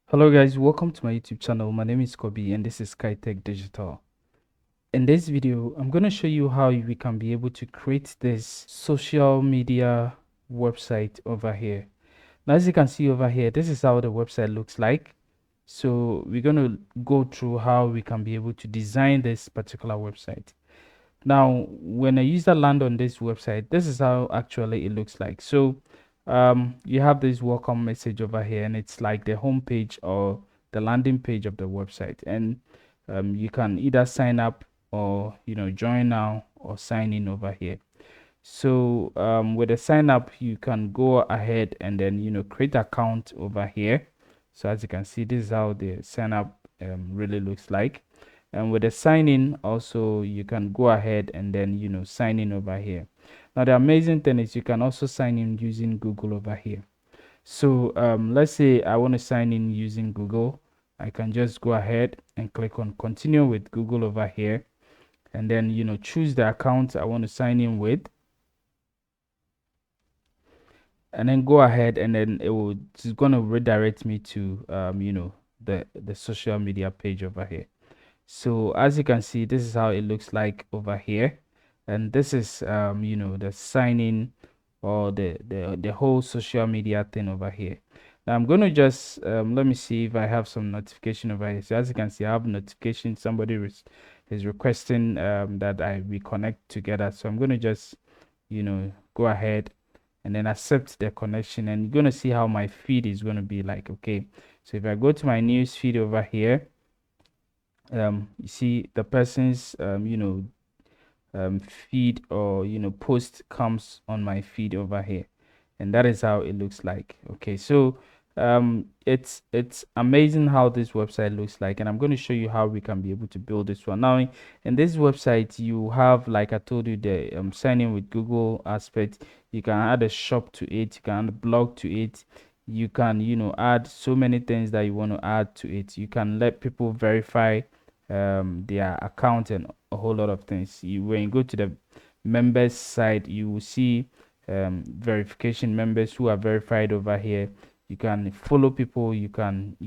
Hello guys, welcome to my YouTube channel. My name is Kobe and this is SkyTech Digital. In this video, I'm going to show you how we can be able to create this social media website over here. Now, as you can see over here, this is how the website looks like. So we're going to go through how we can be able to design this particular website. Now, when a user land on this website, this is how actually it looks like. So you have this welcome message over here, and it's like the home page or the landing page of the website. And you can either sign up or join now or sign in over here. So with the sign up, you can go ahead and then create account over here. So as you can see, this is how the sign up really looks like. And with the sign in also, you can go ahead and then sign in over here. Now the amazing thing is you can also sign in using Google over here. So let's say I want to sign in using Google. I can just go ahead and click on continue with Google over here, and then choose the account I want to sign in with, and then go ahead, and then it's going to redirect me to the social media page over here. So as you can see, this is how it looks like over here, and this is the sign in or the whole social media thing over here. Now I'm going to just let me see if I have some notification over here. So as you can see, I have notification. Somebody is requesting that we connect together. So I'm going to just go ahead and then accept the connection, and you're going to see how my feed is going to be like. Okay, so if I go to my news feed over here, you see the person's feed or post comes on my feed over here, and that is how it looks like. Okay, so it's amazing how this website looks like, and I'm going to show you how we can be able to build this one. Now in this website, you have, like I told you, the sign in with Google aspect. You can add a shop to it, you can add a blog to it, you can add so many things that you want to add to it. You can let people verify their account and a whole lot of things. When you go to the members side, you will see verification members who are verified over here. You can follow people, you can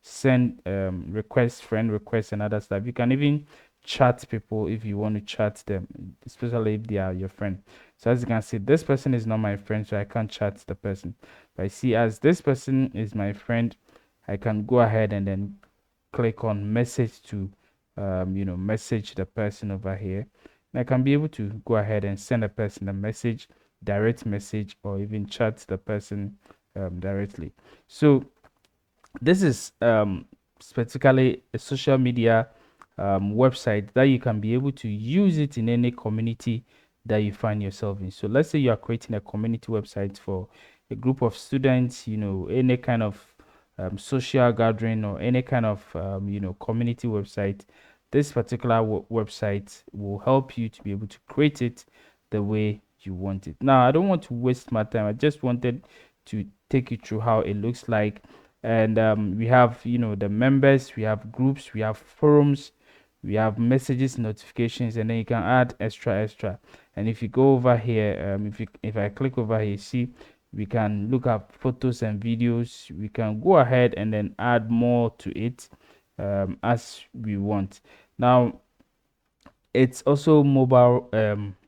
send requests, friend requests, and other stuff. You can even chat people if you want to chat them, especially if they are your friend. So as you can see, this person is not my friend, so I can't chat the person. But I see, as this person is my friend, I can go ahead and then click on message to message the person over here, and I can be able to go ahead and send a person a message, direct message, or even chat the person directly. So this is specifically a social media website that you can be able to use it in any community that you find yourself in. So let's say you are creating a community website for a group of students, any kind of social gathering or any kind of community website. This particular website will help you to be able to create it the way you want it. Now I don't want to waste my time. I just wanted to take you through how it looks like. And we have the members, we have groups, we have forums, we have messages, notifications, and then you can add extra. And if you go over here, if I click over here, see, we can look at photos and videos. We can go ahead and then add more to it as we want. Now it's also mobile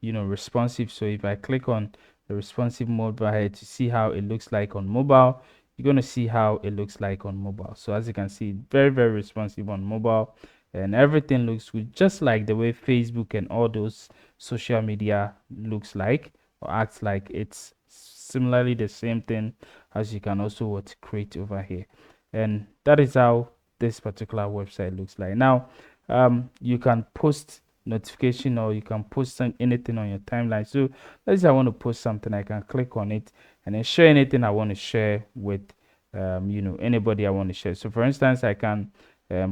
responsive. So if I click on the responsive mode right here to see how it looks like on mobile, you're going to see how it looks like on mobile. So as you can see, very responsive on mobile, and everything looks good, just like the way Facebook and all those social media looks like or acts like. It's similarly the same thing as you can also what create over here, and that is how this particular website looks like. Now you can post notification, or you can post anything on your timeline. So let's say I want to post something, I can click on it and then share anything I want to share with anybody I want to share. So for instance, I can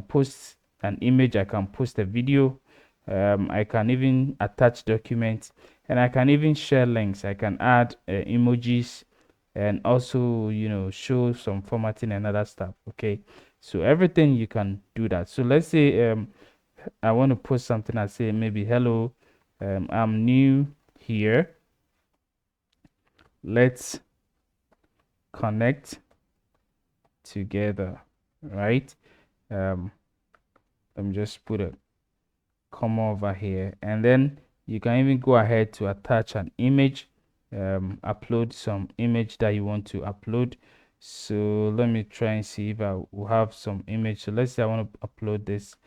post an image, I can post a video, I can even attach documents, and I can even share links. I can add emojis, and also show some formatting and other stuff. Okay, so everything you can do that. So let's say I want to post something. I say maybe, hello, I'm new here, let's connect together. right? Let me just put a comma over here, and then you can even go ahead to attach an image, upload some image that you want to upload. So let me try and see if I will have some image. So let's say I want to upload this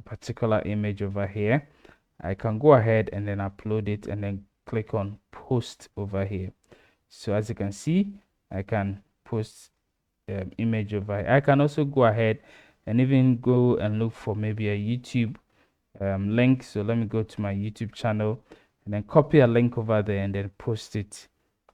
particular image over here. I can go ahead and then upload it and then click on post over here. So as you can see, I can post image over here. I can also go ahead and even go and look for maybe a YouTube link. So let me go to my YouTube channel and then copy a link over there and then post it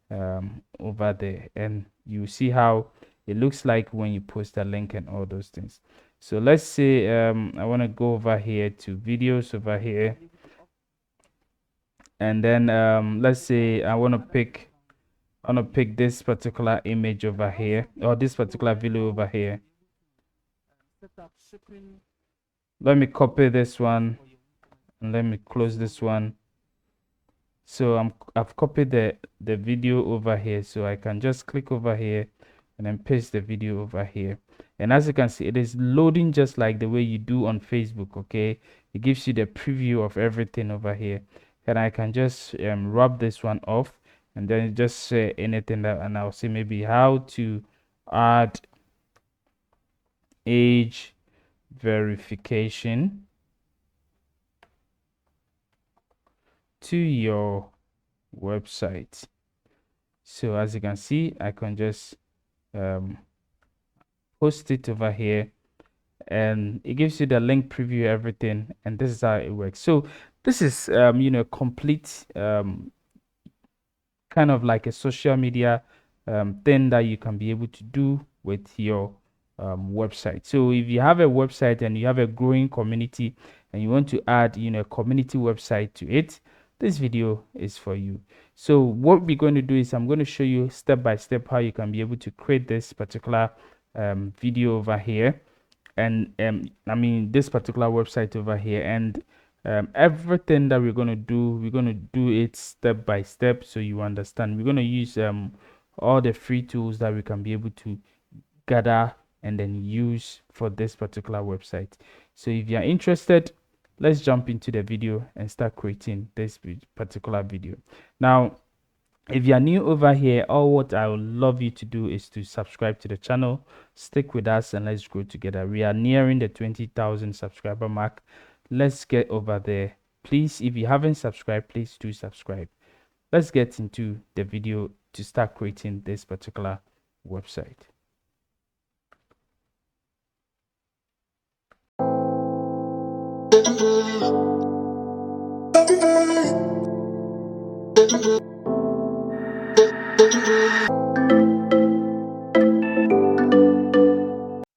over there, and you see how it looks like when you post a link and all those things. So let's say I want to go over here to videos over here, and then let's say I want to pick this particular image over here, or this particular video over here. Let me copy this one and let me close this one. So I've copied the video over here, so I can just click over here and then paste the video over here. And as you can see, it is loading just like the way you do on Facebook. Okay, it gives you the preview of everything over here, and I can just rub this one off and then just say anything that, and I'll say maybe how to add age verification to your website. So as you can see, I can just post it over here, and it gives you the link, preview, everything, and this is how it works. So this is complete kind of like a social media thing that you can be able to do with your website. So if you have a website and you have a growing community and you want to add a community website to it, this video is for you. So what we're going to do is I'm going to show you step by step how you can be able to create this particular video over here, and I mean this particular website over here, and everything that we're going to do, we're going to do it step by step so you understand. We're going to use all the free tools that we can be able to gather and then use for this particular website. So if you're interested, let's jump into the video and start creating this particular video. Now if you are new over here, all what I would love you to do is to subscribe to the channel, stick with us, and let's grow together. We are nearing the 20,000 subscriber mark. Let's get over there. Please, if you haven't subscribed, please do subscribe. Let's get into the video to start creating this particular website.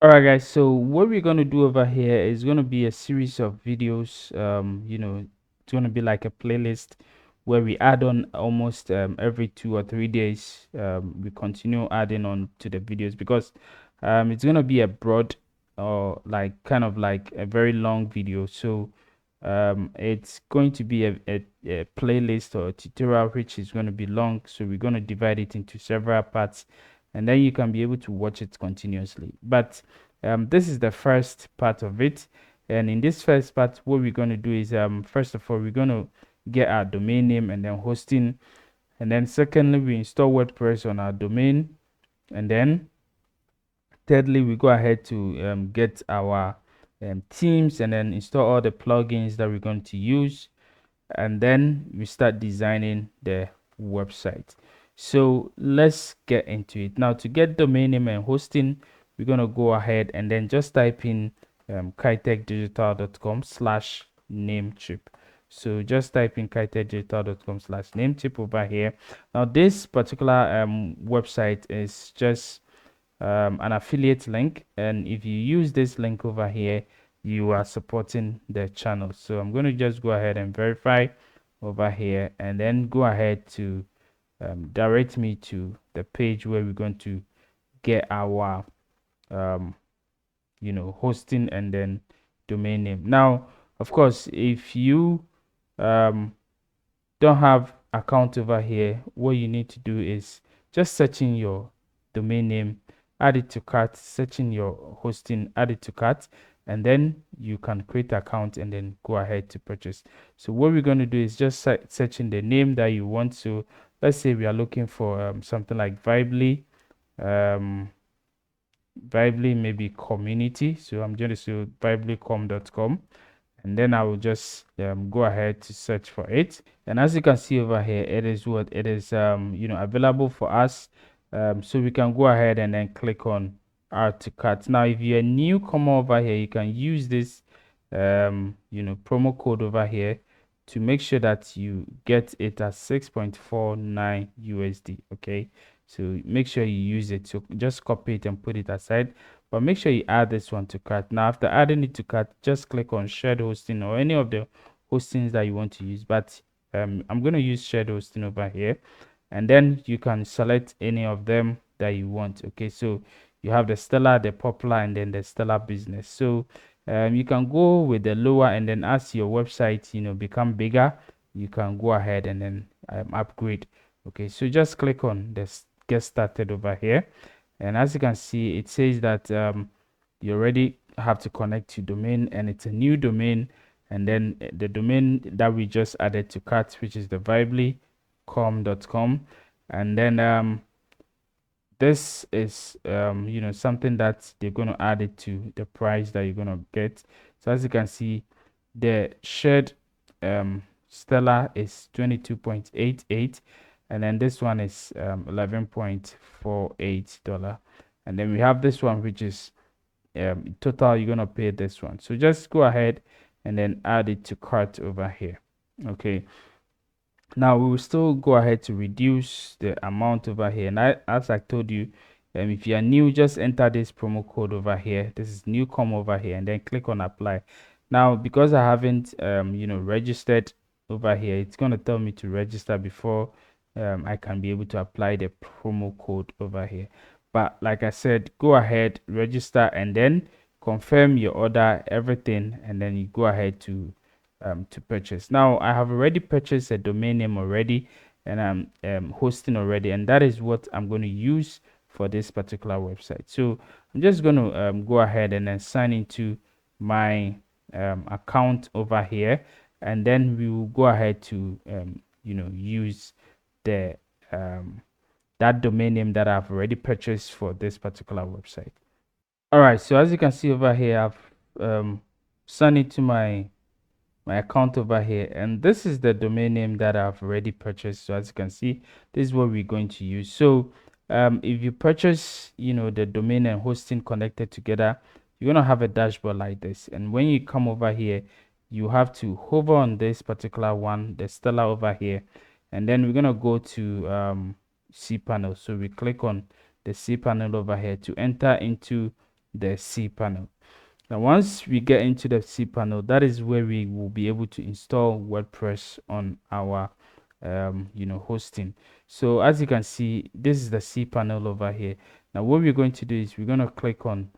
All right guys, so what we're going to do over here is going to be a series of videos. It's going to be like a playlist where we add on almost every 2 or 3 days. We continue adding on to the videos because it's going to be a broad or like kind of like a very long video. So it's going to be a playlist or a tutorial which is going to be long, so we're going to divide it into several parts, and then you can be able to watch it continuously. But this is the first part of it, and in this first part what we're going to do is first of all we're going to get our domain name and then hosting, and then secondly we install WordPress on our domain, and then thirdly we go ahead to get our themes and then install all the plugins that we're going to use, and then we start designing the website. So let's get into it. Now to get domain name and hosting, we're going to go ahead and then just type in kitechdigital.com/namecheap. So just type in kitechdigital.com/namecheap over here. Now this particular website is just an affiliate link, and if you use this link over here you are supporting the channel. So I'm going to just go ahead and verify over here, and then go ahead to direct me to the page where we're going to get our hosting and then domain name. Now of course if you don't have account over here, what you need to do is just search in your domain name add it to cart, searching your hosting, add it to cart, and then you can create an account and then go ahead to purchase. So what we're going to do is just searching the name that you want. So let's say we are looking for something like Vibely, maybe community. So I'm going to say vibelycom.com, and then I will just go ahead to search for it. And as you can see over here, it is what it is, available for us. So we can go ahead and then click on add to cart. Now if you're a newcomer over here, you can use this promo code over here to make sure that you get it at 6.49 USD. Okay, so make sure you use it. So just copy it and put it aside, but make sure you add this one to cart. Now after adding it to cart, just click on shared hosting or any of the hostings that you want to use, but I'm going to use shared hosting over here, and then you can select any of them that you want. Okay, so you have the Stellar, the Popular, and then the Stellar Business. So you can go with the lower, and then as your website become bigger, you can go ahead and then upgrade. Okay, so just click on this get started over here, and as you can see, it says that you already have to connect to domain, and it's a new domain. And then the domain that we just added to cart, which is the vibelycom.com, and then this is something that they're going to add it to the price that you're going to get. So as you can see, the shared Stellar is 22.88, and then this one is $11.48, and then we have this one, which is total you're going to pay this one. So just go ahead and then add it to cart over here. Okay, now we will still go ahead to reduce the amount over here, and as I told you, if you are new, just enter this promo code over here. This is newcom over here, and then click on apply. Now because I haven't registered over here, it's going to tell me to register before I can be able to apply the promo code over here. But like I said, go ahead, register, and then confirm your order, everything, and then you go ahead to purchase. Now I have already purchased a domain name already, and I'm hosting already, and that is what I'm going to use for this particular website. So I'm just going to go ahead and then sign into my account over here, and then we will go ahead to use the that domain name that I've already purchased for this particular website. All right, so as you can see over here, I've signed into my account over here, and this is the domain name that I've already purchased. So as you can see, this is what we're going to use. So if you purchase the domain and hosting connected together, you're going to have a dashboard like this, and when you come over here, you have to hover on this particular one, the Stellar over here, and then we're going to go to cPanel. So we click on the cPanel over here to enter into the cPanel. Now once we get into the cPanel, that is where we will be able to install WordPress on our hosting. So as you can see, this is the cPanel over here. Now what we're going to do is we're going to click on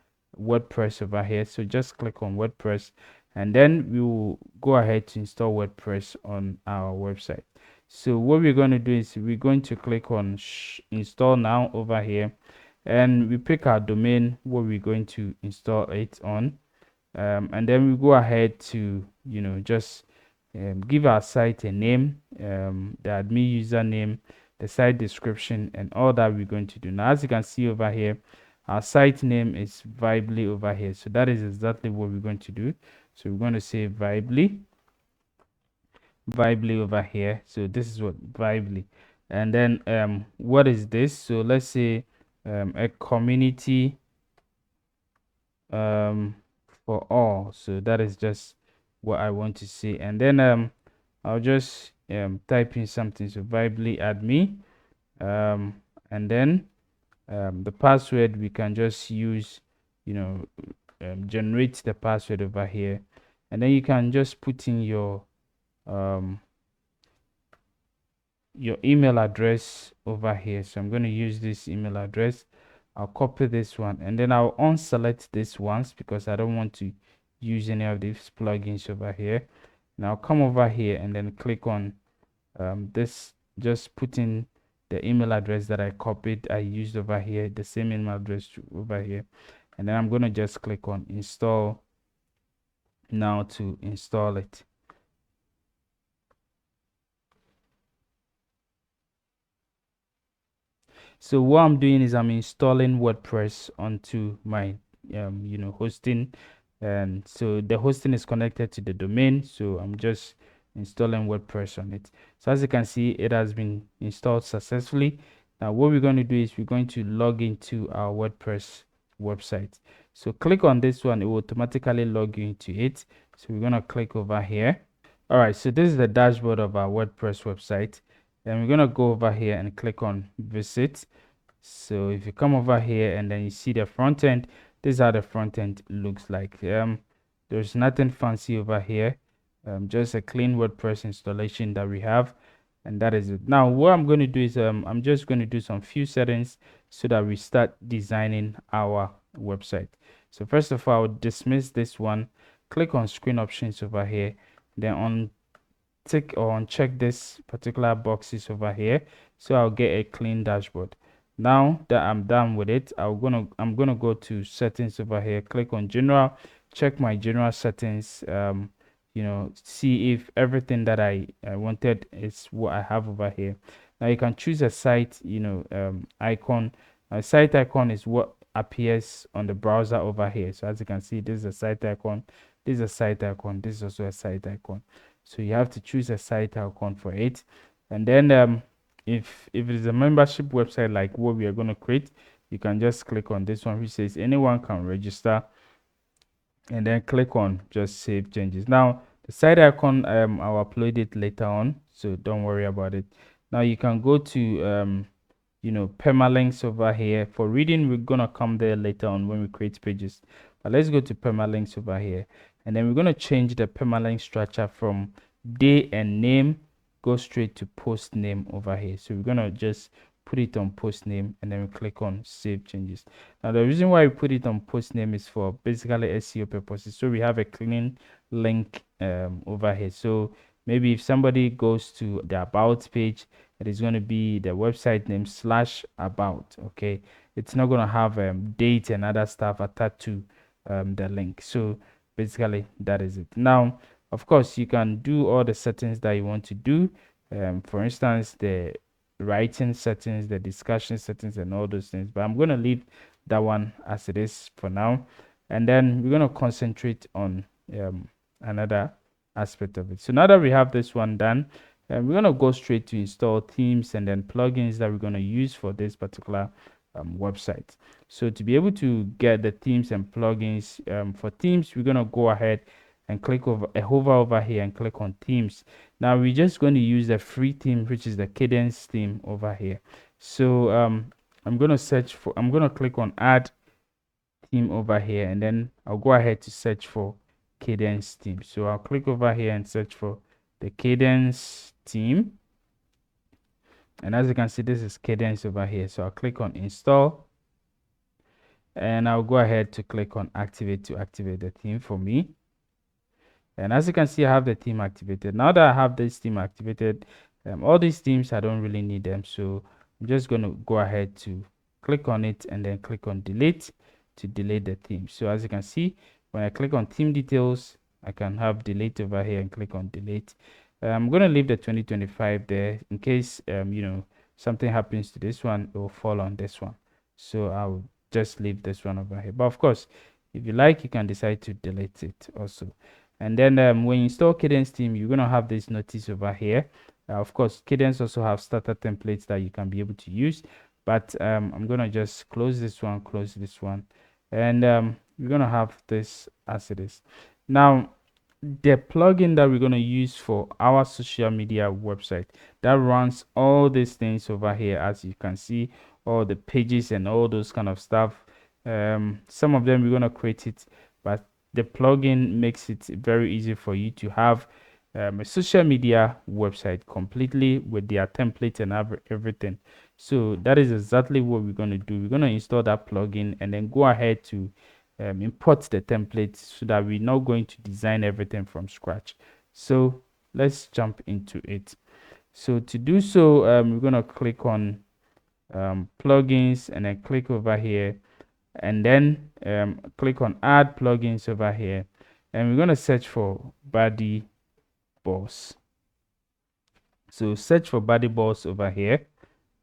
WordPress over here. So just click on WordPress, and then we will go ahead to install WordPress on our website. So what we're going to do is we're going to click on install now over here, and we pick our domain where we're going to install it on, and then we go ahead to just give our site a name, the admin username, the site description, and all that we're going to do. Now as you can see over here, our site name is Vibely over here, so that is exactly what we're going to do. So we're going to say Vibely over here. So this is what Vibely, and then what is this? So let's say a community for all. So that is just what I want to say, and then I'll just type in something. So Vibely admin, and then the password we can just use, generate the password over here, and then you can just put in your email address over here. So I'm going to use this email address. I'll copy this one, and then I'll unselect this once because I don't want to use any of these plugins over here. And I'll come over here and then click on this, just put in the email address that I copied, I used over here, the same email address over here. And then I'm going to just click on install now to install it. So what I'm doing is I'm installing WordPress onto my hosting, and so the hosting is connected to the domain, so I'm just installing WordPress on it. So as you can see, it has been installed successfully. Now what we're going to do is we're going to log into our WordPress website. So click on this one, it will automatically log you into it. So we're going to click over here. All right, so this is the dashboard of our WordPress website, and we're going to go over here and click on visit. So if you come over here and then you see the front end, this is how the front end looks like. There's nothing fancy over here, just a clean WordPress installation that we have, and that is it. Now what I'm going to do is I'm just going to do some few settings so that we start designing our website. So first of all, dismiss this one, click on screen options over here, then on tick or uncheck this particular boxes over here, so I'll get a clean dashboard. Now that I'm done with it, I'm gonna go to settings over here, click on general, check my general settings, see if everything that I wanted is what I have over here. Now you can choose a site icon. A site icon is what appears on the browser over here. So as you can see, this is a site icon, this is a site icon, this is also a site icon. So you have to choose a site icon for it. And then if it is a membership website like what we are going to create, you can just click on this one which says anyone can register, and then click on just save changes. Now the site icon, I'll upload it later on, so don't worry about it. Now you can go to permalinks over here. For reading, we're gonna come there later on when we create pages, but let's go to permalinks over here, and then we're gonna change the permalink structure from day and name, go straight to post name over here. So we're gonna just put it on post name, and then we click on save changes. Now the reason why we put it on post name is for basically SEO purposes, so we have a clean link over here. So maybe if somebody goes to the about page, it is going to be the website name / about. Okay, it's not going to have date and other stuff attached to the link. So basically that is it. Now of course you can do all the settings that you want to do, for instance the writing settings, the discussion settings, and all those things, but I'm going to leave that one as it is for now, and then we're going to concentrate on another aspect of it. So now that we have this one done, we're going to go straight to install themes and then plugins that we're going to use for this particular website. So to be able to get the themes and plugins, for themes, we're going to go ahead and click hover over here and click on themes. Now we're just going to use the free theme, which is the Kadence theme over here. So I'm going to click on add theme over here, and then I'll go ahead to search for Kadence theme. So I'll click over here and search for the Kadence theme, and as you can see, this is Kadence over here. So I'll click on install, and I'll go ahead to click on activate to activate the theme for me. And as you can see, I have the theme activated. Now that I have this theme activated, all these themes, I don't really need them, so I'm just going to go ahead to click on it and then click on delete to delete the theme. So as you can see, when I click on theme details, I can have delete over here and click on delete. I'm going to leave the 2025 there in case something happens to this one, it will fall on this one. So I'll just leave this one over here, but of course if you like, you can decide to delete it also. And then when you install Kadence theme, you're going to have this notice over here. Of course, Kadence also have starter templates that you can be able to use, but I'm going to just close this one, and we're going to have this as it is. Now the plugin that we're going to use for our social media website that runs all these things over here, as you can see, all the pages and all those kind of stuff, some of them we're going to create it, but the plugin makes it very easy for you to have a social media website completely with their template and everything. So that is exactly what we're going to do. We're going to install that plugin and then go ahead to import the template so that we're not going to design everything from scratch. So let's jump into it. So to do so, we're going to click on plugins and then click over here, and then click on add plugins over here, and we're going to search for BuddyBoss. So search for BuddyBoss over here,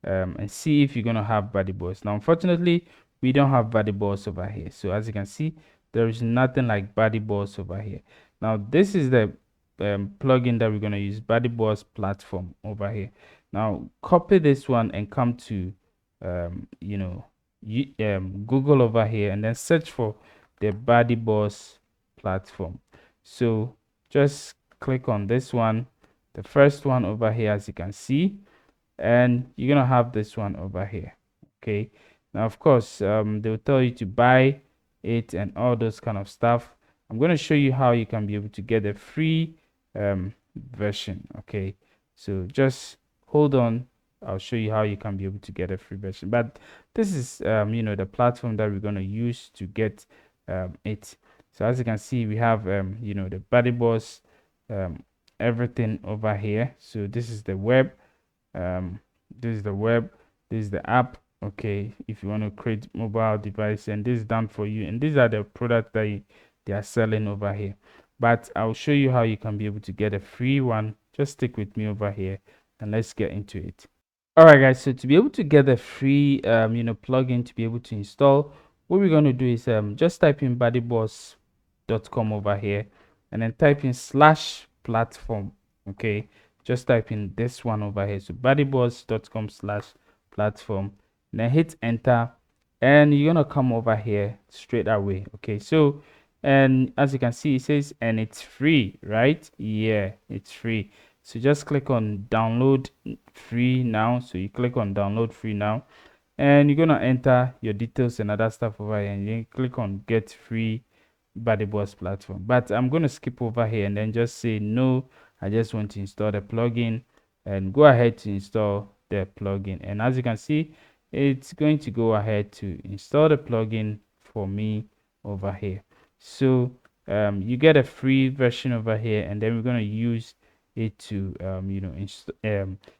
and see if you're going to have BuddyBoss. Now unfortunately we don't have BuddyBoss over here, so as you can see there is nothing like BuddyBoss over here. Now this is the plugin that we're going to use, BuddyBoss platform over here. Now copy this one and come to Google over here, and then search for the BuddyBoss platform. So just click on this one, the first one over here, as you can see, and you're gonna have this one over here. Okay, now of course they'll tell you to buy it and all those kind of stuff. I'm going to show you how you can be able to get a free version. Okay, so just hold on, I'll show you how you can be able to get a free version. But this is the platform that we're going to use to get it. So as you can see, we have the BuddyBoss everything over here. So this is the web, this is the web, this is the app. Okay, if you want to create mobile device, and this is done for you, and these are the products that they are selling over here. But I'll show you how you can be able to get a free one. Just stick with me over here and let's get into it. All right guys, so to be able to get a free plugin to be able to install, what we're going to do is just type in buddyboss.com over here, and then type in /platform. Okay, just type in this one over here, so buddyboss.com/platform, then hit enter, and you're gonna come over here straight away. Okay, so and as you can see, it says and it's free, right? Yeah, it's free. So just click on download free now. So you click on download free now, and you're gonna enter your details and other stuff over here, and then click on get free BuddyBoss platform. But I'm going to skip over here and then just say no, I just want to install the plugin, and go ahead to install the plugin. And as you can see, it's going to go ahead to install the plugin for me over here. So you get a free version over here, and then we're going to use it to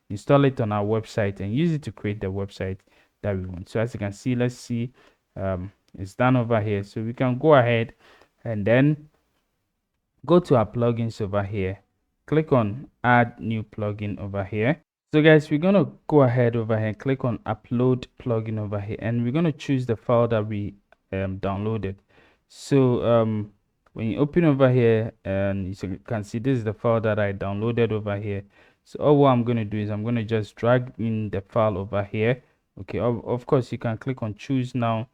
install it on our website and use it to create the website that we want. So as you can see, let's see, it's done over here. So we can go ahead and then go to our plugins over here, click on add new plugin over here. So guys, we're gonna go ahead over here, click on upload plugin over here, and we're gonna choose the file that we downloaded. So when you open over here, and you can see this is the file that I downloaded over here. So all what I'm going to do is I'm going to just drag in the file over here. Okay, of course you can click on choose now,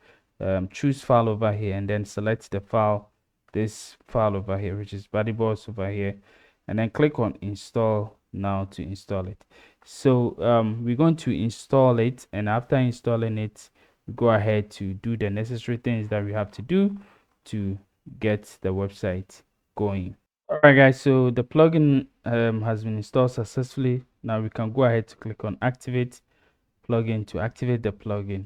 choose file over here, and then select the file, this file over here, which is BuddyBoss over here, and then click on install now to install it. So we're going to install it, and after installing it, we go ahead to do the necessary things that we have to do to get the website going. All right guys, so the plugin has been installed successfully. Now we can go ahead to click on activate plugin to activate the plugin.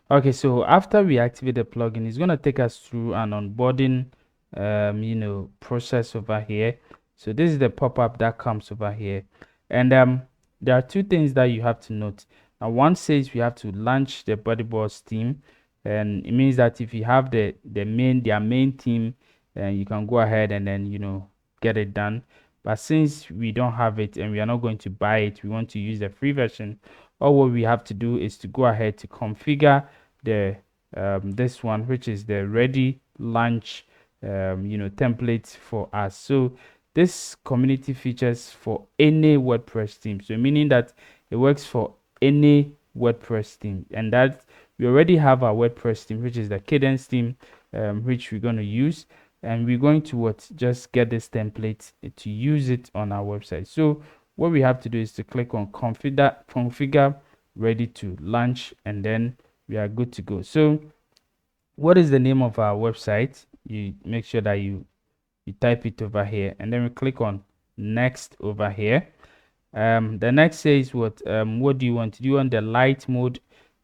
Okay, so after we activate the plugin, it's going to take us through an onboarding process over here. So this is the pop-up that comes over here, and there are two things that you have to note. Now one says we have to launch the BuddyBoss theme, and it means that if you have their main theme, then you can go ahead and then get it done. But since we don't have it and we are not going to buy it, we want to use the free version, all what we have to do is to go ahead to configure the this one, which is the ready launch template for us. So this community features for any WordPress theme, so meaning that it works for any WordPress theme, and that we already have our WordPress theme, which is the Kadence theme, which we're going to use, and we're going to just get this template to use it on our website. So what we have to do is to click on configure ready to launch, and then we are good to go. So what is the name of our website? You make sure that you type it over here, and then we click on next over here. The next says what do you want? Do you want the light mode,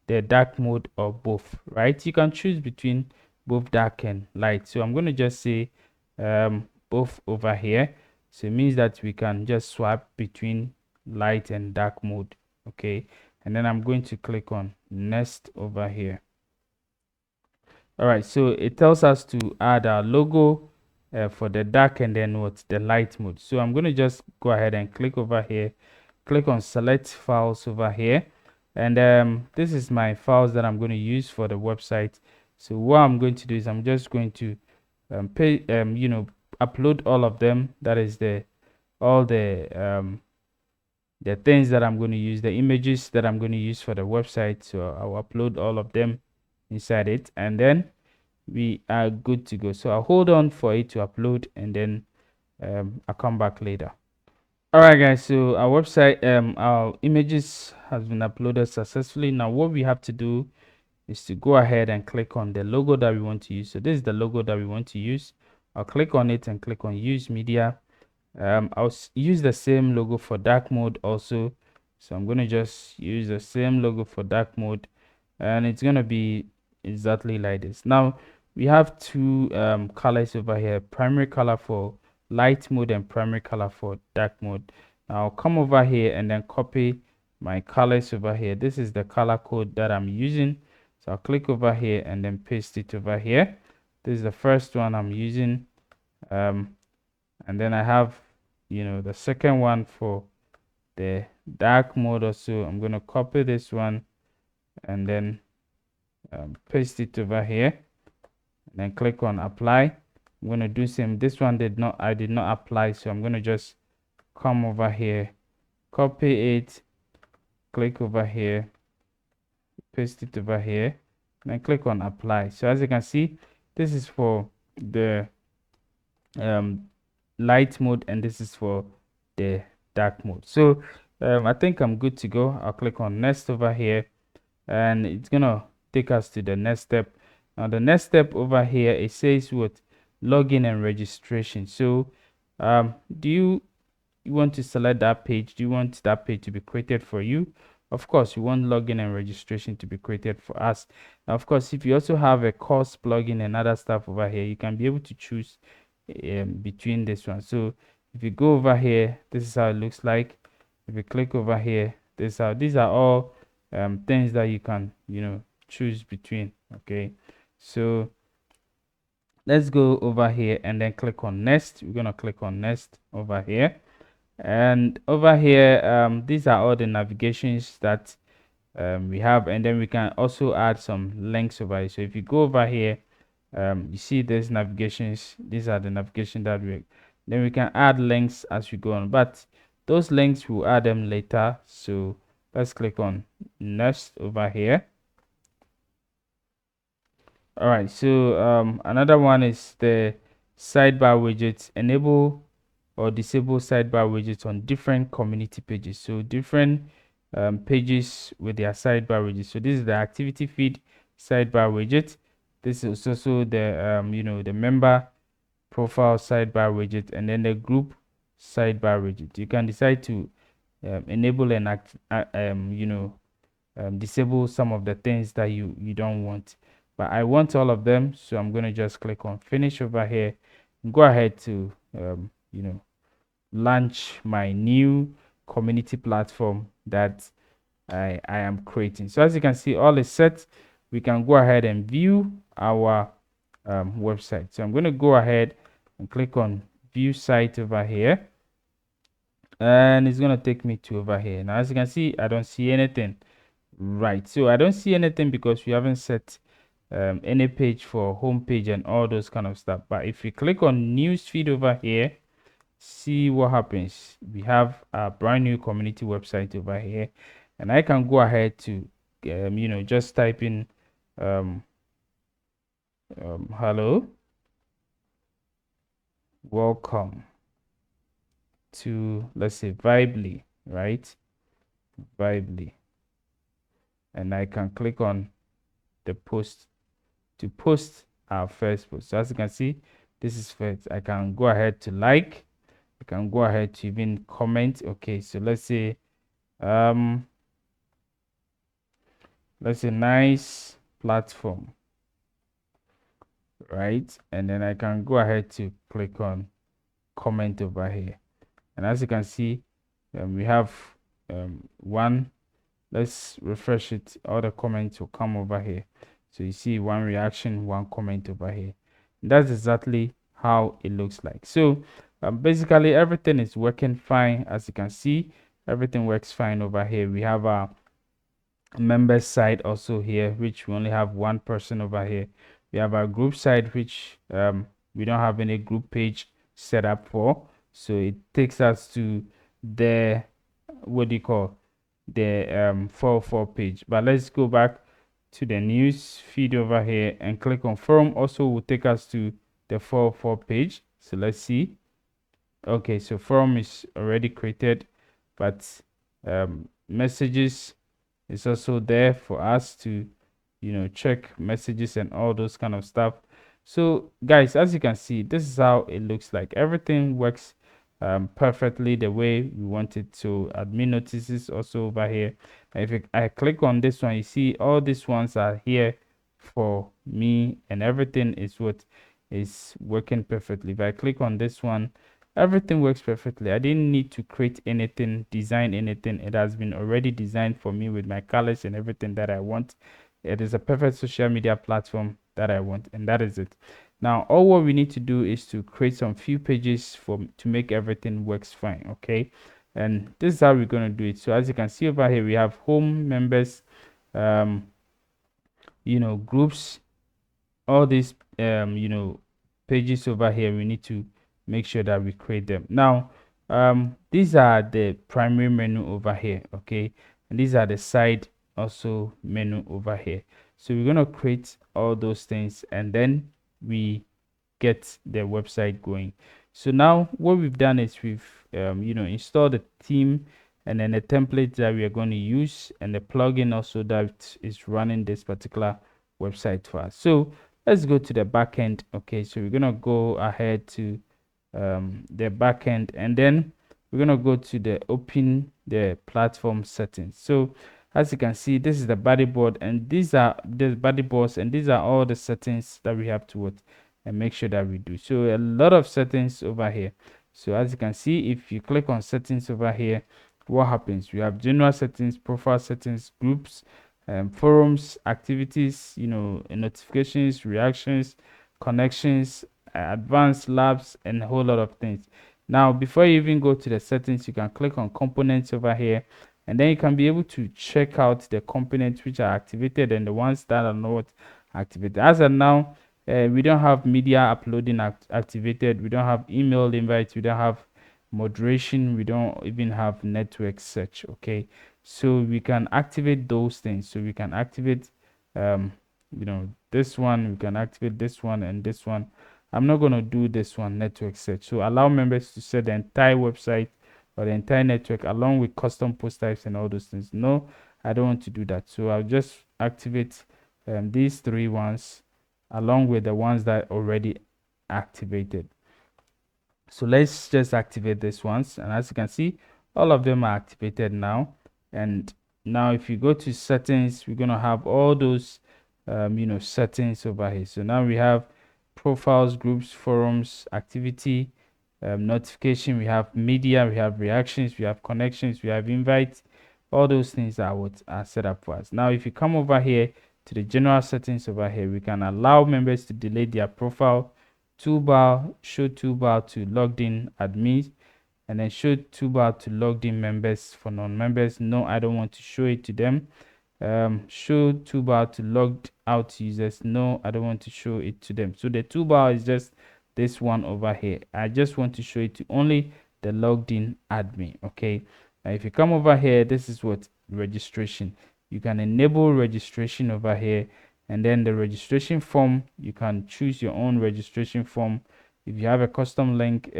the dark mode, or both? Right, you can choose between both dark and light. So I'm going to just say both over here. So it means that we can just swap between light and dark mode. Okay, and then I'm going to click on next over here. All right, so it tells us to add our logo for the dark and then what, the light mode. So I'm going to just go ahead and click over here, click on select files over here, and this is my files that I'm going to use for the website. So what I'm going to do is I'm just going to upload all of them. That is all the things that I'm going to use, the images that I'm going to use for the website. So I'll upload all of them inside it, and then we are good to go. So I'll hold on for it to upload, and then I'll come back later. All right, guys, so our website, our images has been uploaded successfully. Now what we have to do is to go ahead and click on the logo that we want to use. So this is the logo that we want to use. I'll click on it and click on use media. I'll use the same logo for dark mode also. So I'm going to just use the same logo for dark mode, and it's going to be exactly like this. Now we have two colors over here, primary color for light mode and primary color for dark mode. Now I'll come over here and then copy my colors over here. This is the color code that I'm using. So I'll click over here and then paste it over here. This is the first one I'm using. And then I have, the second one for the dark mode also. I'm going to copy this one and then paste it over here, and then click on apply. I'm going to do same. This one I did not apply, so I'm going to just come over here, copy it, click over here, paste it over here, and then click on apply. So as you can see, this is for the light mode, and this is for the dark mode. So I think I'm good to go. I'll click on next over here, and it's gonna take us to the next step. Now the next step over here, it says what, login and registration. So do you want to select that page? Do you want that page to be created for you? Of course, we want login and registration to be created for us. Now, of course, if you also have a course plugin and other stuff over here, you can be able to choose between this one. So if you go over here, this is how it looks like. If you click over here, these are all things that you can choose between. Okay, so let's go over here and then click on next. We're gonna click on next over here, and over here these are all the navigations that we have, and then we can also add some links over here. So if you go over here, you see there's navigations. These are the navigation that then we can add links as we go on, but those links we'll add them later. So let's click on next over here. All right, so another one is the sidebar widgets. Enable or disable sidebar widgets on different community pages. So different pages with their sidebar widgets. So this is the activity feed sidebar widget. This is also the the member profile sidebar widget, and then the group sidebar widget. You can decide to enable and disable some of the things that you don't want, but I want all of them. So I'm going to just click on finish over here and go ahead to launch my new community platform that I am creating. So as you can see, all is set. We can go ahead and view our website. So I'm going to go ahead and click on view site over here, and it's going to take me to over here. Now as you can see, I don't see anything. Right, so I don't see anything because we haven't set any page for home page and all those kind of stuff. But if we click on news feed over here, see what happens. We have a brand new community website over here, and I can go ahead to just type in hello, welcome to, let's say, Vibely, right? Vibely, and I can click on the post to post our first post. So as you can see, this is first. I can go ahead to like, I can go ahead to even comment. Okay, so let's say nice platform, right? And then I can go ahead to click on comment over here, and as you can see, we have one. Let's refresh it. All the comments will come over here. So you see one reaction, one comment over here. That's exactly how it looks like. So basically everything is working fine. As you can see, everything works fine over here. We have our members side also here, which we only have one person over here. We have our group side, which we don't have any group page set up for. So it takes us to the, what do you call, the 404 page. But let's go back to the news feed over here and click on forum. Also will take us to the 404 page. So let's see. Okay, so forum is already created, but messages is also there for us to, check messages and all those kind of stuff. So guys, as you can see, this is how it looks like. Everything works perfectly the way we want it. So admin notices also over here. If I click on this one, you see all these ones are here for me, and everything is what is working perfectly. If I click on this one, everything works perfectly. I didn't need to create anything, design anything. It has been already designed for me with my colors and everything that I want. It is a perfect social media platform that I want, and that is it. Now all what we need to do is to create some few pages to make everything works fine. Okay, and this is how we're going to do it. So as you can see over here, we have home, members, groups, all these pages over here. We need to make sure that we create them. Now these are the primary menu over here. Okay, and these are the side also menu over here. So we're going to create all those things, and then we get the website going. So now what we've done is we've installed the theme and then the template that we are going to use, and the plugin also that is running this particular website for us. So let's go to the backend. Okay, so we're gonna go ahead to the backend, and then we're gonna go to the open the platform settings. So as you can see, this is the bodyboard, and these are the BuddyBoss, and these are all the settings that we have to and make sure that we do. So a lot of settings over here. So as you can see, if you click on settings over here, what happens? We have general settings, profile settings, groups, forums, activities, notifications, reactions, connections, advanced labs, and a whole lot of things. Now before you even go to the settings, you can click on components over here, and then you can be able to check out the components which are activated and the ones that are not activated. As of now, we don't have media uploading activated, we don't have email invites, we don't have moderation, we don't even have network search. Okay, so we can activate those things. So we can activate this one, we can activate this one and this one. I'm not going to do this one, network search. So allow members to set the entire website or the entire network along with custom post types and all those things. No, I don't want to do that. So I'll just activate these three ones along with the ones that already activated. So let's just activate this ones, and as you can see, all of them are activated now. And now if you go to settings, we're going to have all those settings over here. So now we have profiles, groups, forums, activity, notification, we have media, we have reactions, we have connections, we have invites. All those things are what are set up for us. Now if you come over here to the general settings over here, we can allow members to delete their profile, toolbar, show toolbar to logged in admins, and then show toolbar to logged in members. For non-members, no, I don't want to show it to them. Show toolbar to logged out users, no, I don't want to show it to them. So the toolbar is just this one over here. I just want to show it to only the logged in admin. Okay, now if you come over here, this is what registration. You can enable registration over here, and then the registration form, you can choose your own registration form. If you have a custom link,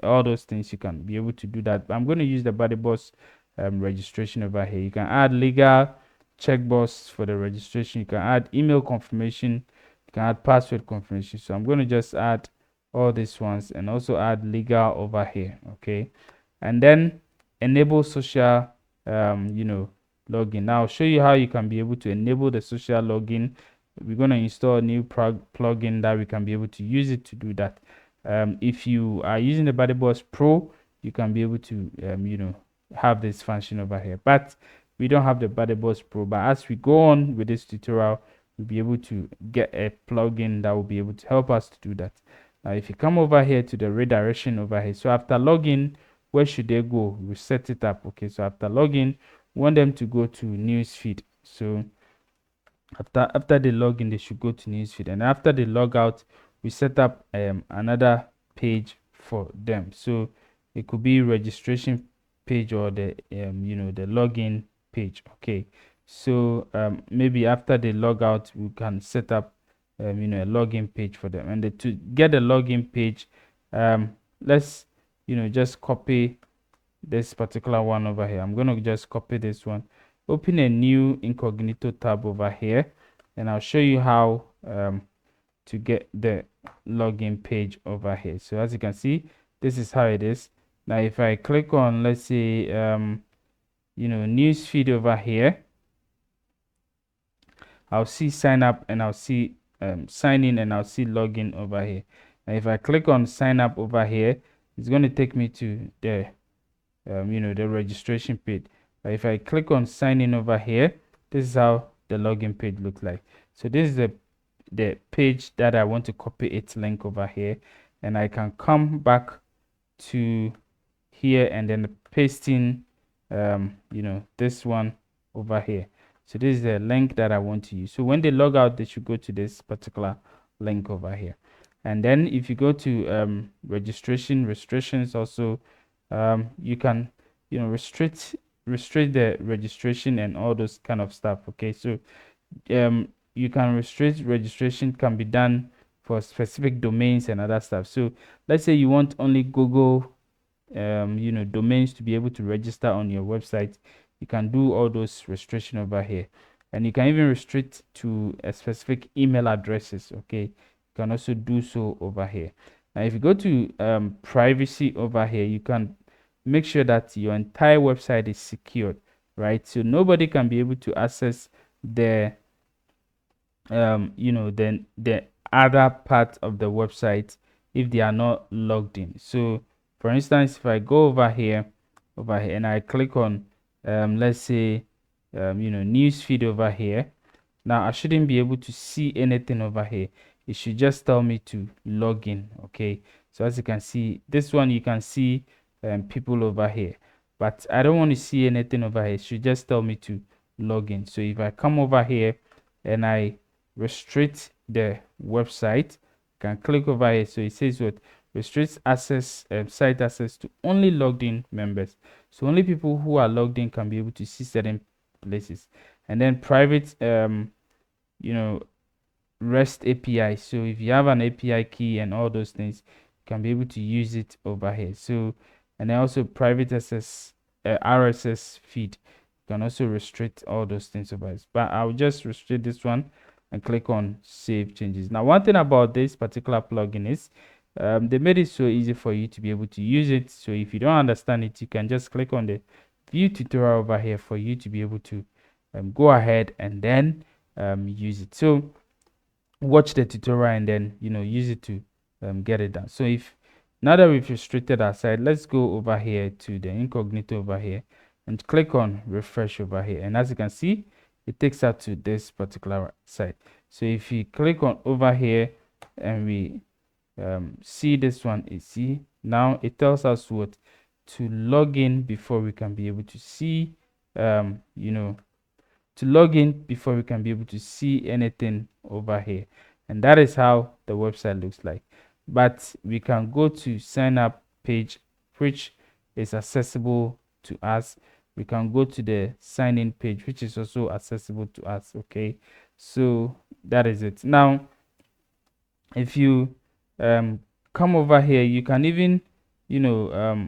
all those things, you can be able to do that. But I'm going to use the BuddyBoss registration over here. You can add legal checkbox for the registration. You can add email confirmation, you can add password confirmation. So I'm going to just add all these ones and also add legal over here. Okay, and then enable social login. Now I'll show you how you can be able to enable the social login. We're going to install a new plugin that we can be able to use it to do that. If you are using the BuddyBoss Pro, you can be able to have this function over here, but we don't have the BuddyBoss Pro. But as we go on with this tutorial, we'll be able to get a plugin that will be able to help us to do that. Now if you come over here to the redirection over here, so after login, where should they go? We set it up. Okay, so after login, we want them to go to newsfeed. So after they log in, they should go to newsfeed, and after they log out, we set up another page for them. So it could be registration page or the the login page. Okay, so maybe after they log out, we can set up a login page for them. And to get the login page, let's just copy this particular one over here. I'm going to just copy this one, open a new incognito tab over here, and I'll show you how to get the login page over here. So as you can see, this is how it is. Now if I click on, let's say newsfeed over here, I'll see sign up, and I'll see sign in, and I'll see login over here. Now if I click on sign up over here, it's going to take me to the the registration page. But if I click on sign in over here, this is how the login page looks like. So this is the page that I want to copy its link over here, and I can come back to here and then paste in this one over here. So this is the link that I want to use. So when they log out, they should go to this particular link over here. And then if you go to restrictions also, you can restrict the registration and all those kind of stuff. Okay, so you can restrict registration, can be done for specific domains and other stuff. So let's say you want only Google domains to be able to register on your website, you can do all those restriction over here. And you can even restrict to a specific email addresses. Okay, you can also do so over here. Now if you go to privacy over here, you can make sure that your entire website is secured, right? So nobody can be able to access the the other part of the website if they are not logged in. So for instance, if I go over here and I click on let's say newsfeed over here, now I shouldn't be able to see anything over here. It should just tell me to log in. Okay, so as you can see, this one you can see people over here, but I don't want to see anything over here. It should just tell me to log in. So if I come over here and I restrict the website, I can click over here. So it says what? Restricts access, site access to only logged in members. So only people who are logged in can be able to see certain places. And then private REST API. So if you have an API key and all those things, you can be able to use it over here. So, and then also private access, RSS feed. You can also restrict all those things over here. But I'll just restrict this one and click on save changes. Now one thing about this particular plugin is they made it so easy for you to be able to use it. So if you don't understand it, you can just click on the view tutorial over here for you to be able to go ahead and then use it. So watch the tutorial and then use it to get it done. So if now that we've restricted our site, let's go over here to the incognito over here and click on refresh over here, and as you can see, it takes us to this particular site. So if you click on over here and we see this one, now it tells us what to log in before we can be able to see to log in before we can be able to see anything over here. And that is how the website looks like. But we can go to sign up page, which is accessible to us. We can go to the sign in page, which is also accessible to us. Okay, so that is it. Now if you come over here, you can even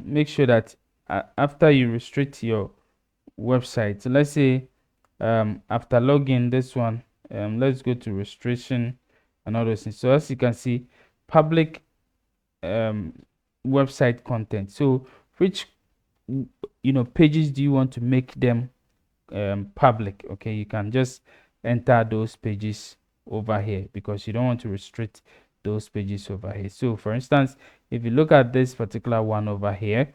make sure that after you restrict your website, so let's say after login, this one, let's go to restriction and all those things. So as you can see, public website content. So which pages do you want to make them public? Okay, you can just enter those pages over here because you don't want to restrict those pages over here. So for instance, if you look at this particular one over here,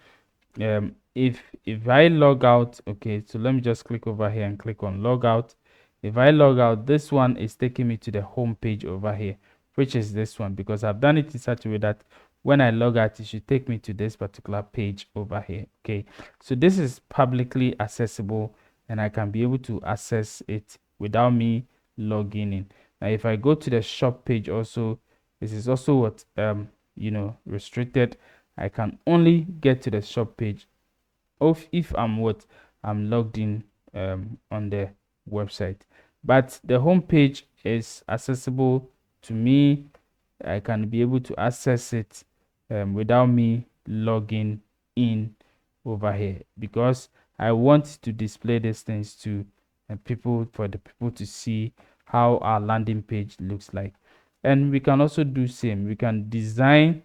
if I log out, okay, so let me just click over here and click on log out. If I log out, this one is taking me to the home page over here, which is this one, because I've done it in such a way that when I log out, it should take me to this particular page over here. Okay, so this is publicly accessible and I can be able to access it without me logging in. Now if I go to the shop page also, this is also what restricted. I can only get to the shop page if I'm logged in on the website, but the home page is accessible to me. I can be able to access it without me logging in over here, because I want to display these things to for the people to see how our landing page looks like. And we can also do same. We can design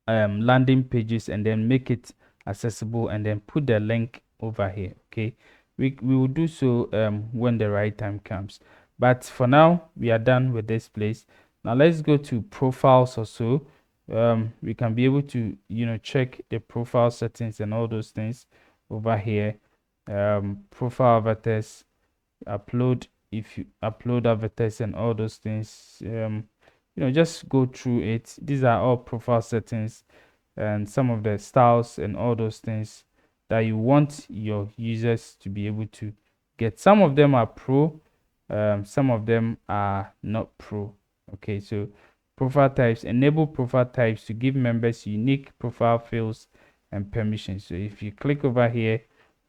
landing pages and then make it accessible and then put the link over here. Okay, we will do so when the right time comes, but for now we are done with this place. Now let's go to profiles also. We can be able to check the profile settings and all those things over here. Profile avatars, upload, if you upload avatars and all those things, just go through it. These are all profile settings and some of the styles and all those things that you want your users to be able to get. Some of them are pro, some of them are not pro. Okay, so profile types, enable profile types to give members unique profile fields and permissions. So if you click over here,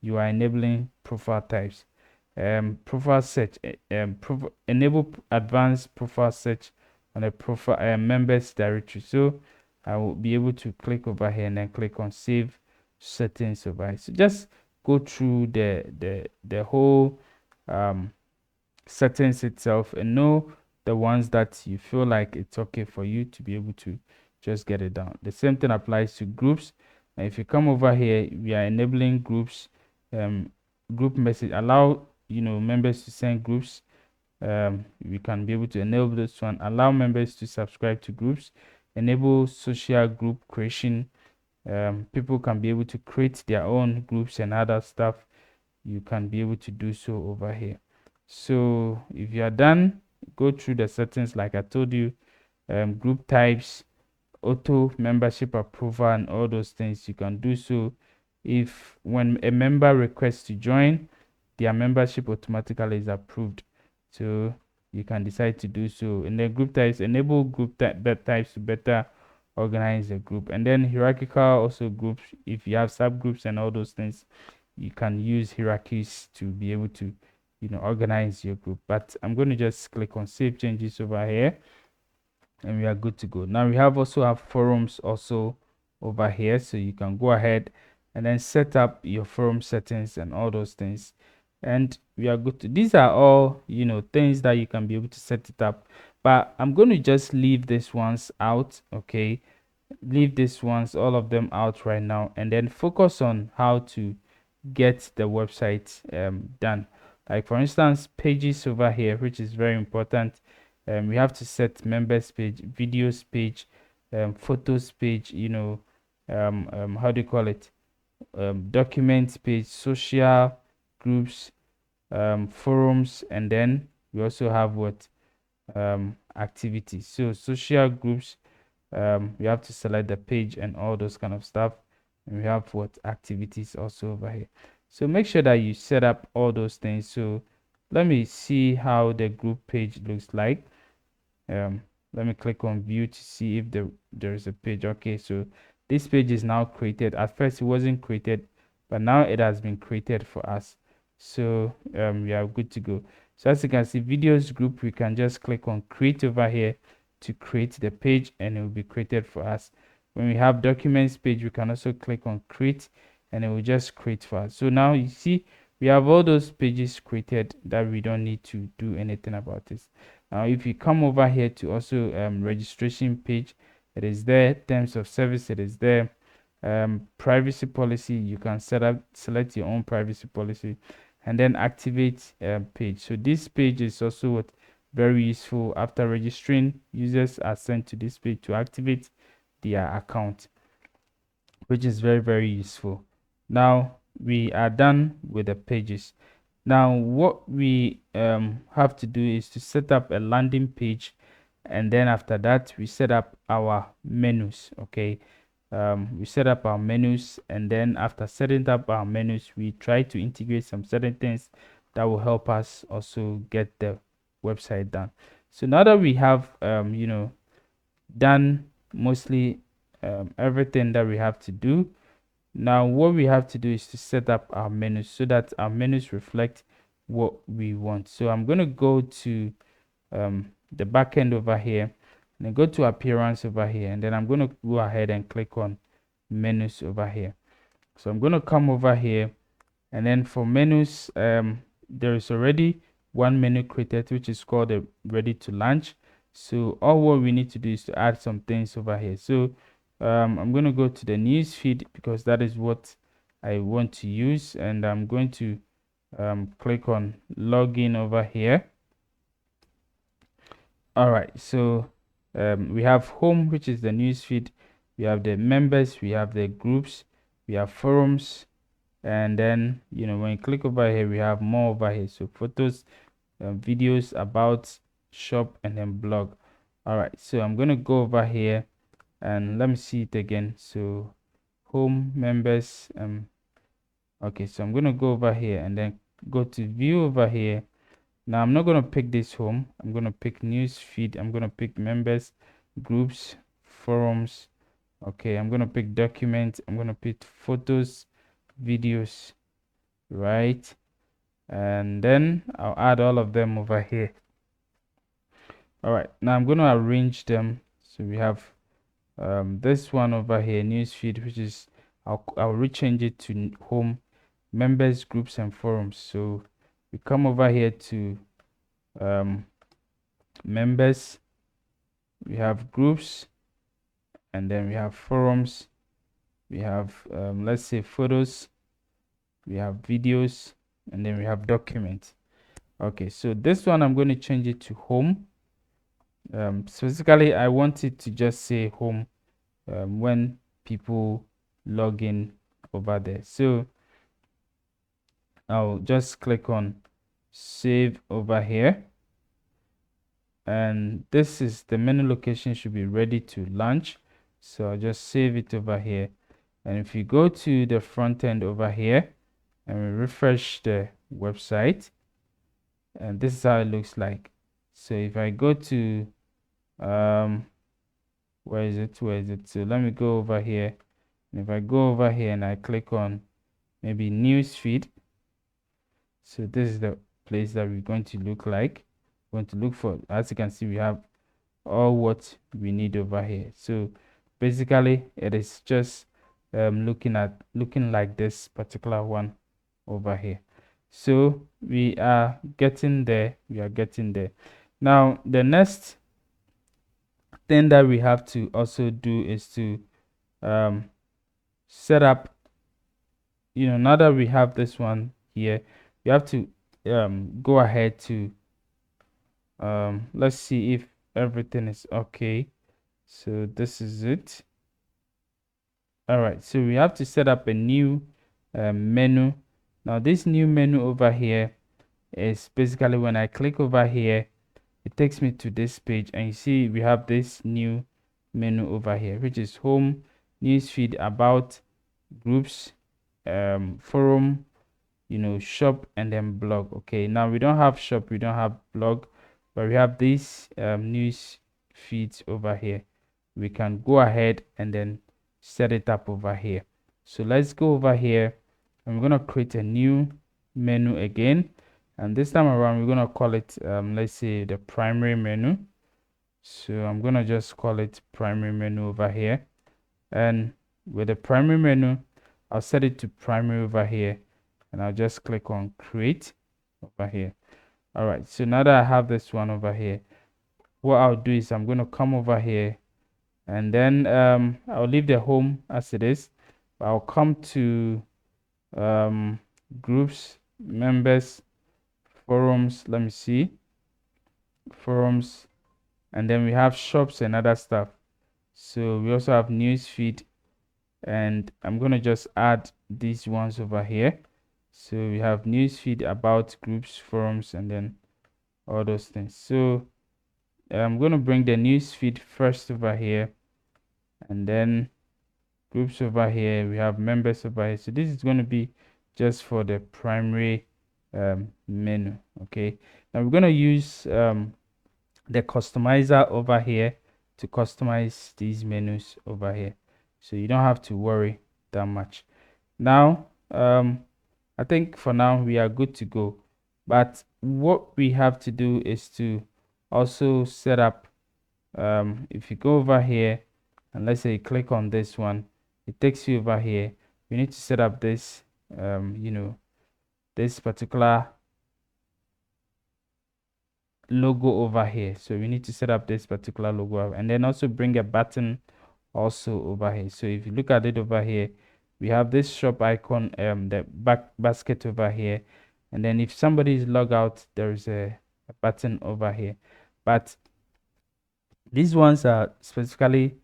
you are enabling profile types. Profile search, enable advanced profile search on a profile members directory. So I will be able to click over here and then click on save settings over here. So just go through the whole settings itself and know the ones that you feel like it's okay for you to be able to just get it down. The same thing applies to groups. Now if you come over here, we are enabling groups. Group message, allow members to send groups. We can be able to enable this one. Allow members to subscribe to groups. Enable social group creation. People can be able to create their own groups and other stuff. You can be able to do so over here. So if you are done, go through the settings like I told you. Group types, auto membership approval, and all those things. You can do so. If when a member requests to join, their membership automatically is approved. So you can decide to do so. And then group types, enable group types to better organize a group. And then hierarchical also groups. If you have subgroups and all those things, you can use hierarchies to be able to organize your group. But I'm going to just click on save changes over here and we are good to go. Now we also have forums also over here, so you can go ahead and then set up your forum settings and all those things, and we are good to. These are all things that you can be able to set it up, but I'm going to just leave these ones out. Okay, leave these ones, all of them out right now, and then focus on how to get the website done. Like for instance, pages over here, which is very important. We have to set members page, videos page, photos page, how do you call it, documents page, social groups, forums, and then we also have what, activities. So social groups, we have to select the page and all those kind of stuff, and we have what, activities also over here. So make sure that you set up all those things. So let me see how the group page looks like. Let me click on view to see if there is a page. Okay, so this page is now created. At first it wasn't created, but now it has been created for us. So we are good to go. So as you can see, videos group, we can just click on create over here to create the page, and it will be created for us. When we have documents page, we can also click on create, and it will just create for us. So now you see we have all those pages created that we don't need to do anything about this. Now if you come over here to also registration page, it is there. Terms of service, it is there. Privacy policy, you can select your own privacy policy, and then activate page. So this page is also what, very useful. After registering, users are sent to this page to activate their account. which is very, very useful. Now we are done with the pages. Now what we have to do is to set up a landing page, and then after that we set up our menus. Okay, we set up our menus, and then after setting up our menus, we try to integrate some certain things that will help us also get the website done. So now that we have done mostly everything that we have to do, now what we have to do is to set up our menus so that our menus reflect what we want. So I'm going to go to the back end over here, and then go to appearance over here, and then I'm going to go ahead and click on menus over here. So I'm going to come over here, and then for menus, there is already one menu created, which is called the ready to launch. So all what we need to do is to add some things over here. So I'm going to go to the news feed because that is what I want to use, and I'm going to click on login over here. All right, so we have home, which is the news feed. We have the members, we have the groups, we have forums, and then when you click over here, we have more over here. So photos, videos, about, shop, and then blog. All right, so I'm going to go over here and let me see it again. So home, members, okay, so I'm going to go over here and then go to view over here. Now I'm not going to pick this home. I'm going to pick news feed. I'm going to pick members, groups, forums. Okay, I'm going to pick documents. I'm going to pick photos, videos, right? And then I'll add all of them over here. All right, now I'm going to arrange them. So we have this one over here, news feed, which is I'll rechange it to home, members, groups, and forums. So we come over here to members, we have groups, and then we have forums, we have let's say photos, we have videos, and then we have documents. Okay, so this one I'm going to change it to home. Specifically I want it to just say home when people log in over there. So I'll just click on save over here, and this is the menu location should be ready to launch. So I'll just save it over here, and if you go to the front end over here and we refresh the website, and this is how it looks like. So if I go to where is it, so let me go over here, and if I go over here and I click on maybe news feed, so this is the place that we're going to look like. We're going to look for, as you can see, we have all what we need over here. So basically it is just looking like this particular one over here. So we are getting there. Now the next thing that we have to also do is to set up, now that we have this one here, we have to go ahead to let's see if everything is okay. So this is it. All right, so we have to set up a new menu. Now this new menu over here is basically when I click over here, it takes me to this page, and you see we have this new menu over here, which is home, newsfeed, about, groups, forum, shop, and then blog. Okay, now we don't have shop, we don't have blog, but we have these news feeds over here. We can go ahead and then set it up over here. So let's go over here, and we're going to create a new menu again, and this time around we're going to call it let's say the primary menu. So I'm going to just call it primary menu over here, and with the primary menu I'll set it to primary over here, and I'll just click on create over here. All right, so now that I have this one over here, what I'll do is I'm going to come over here, and then I'll leave the home as it is. I'll come to groups, members, forums, let me see, forums, and then we have shops and other stuff. So we also have news feed, and I'm going to just add these ones over here. So we have newsfeed, about, groups, forums, and then all those things. So I'm going to bring the newsfeed first over here, and then groups over here. We have members over here. So this is going to be just for the primary menu. Okay, now we're going to use the customizer over here to customize these menus over here, so you don't have to worry that much. Now I think for now we are good to go, but what we have to do is to also set up, if you go over here and let's say you click on this one, it takes you over here. We need to set up this this particular logo over here. So we need to set up this particular logo, and then also bring a button also over here. So if you look at it over here, we have this shop icon, the basket over here, and then if somebody is logged out, there is a button over here. But these ones are specifically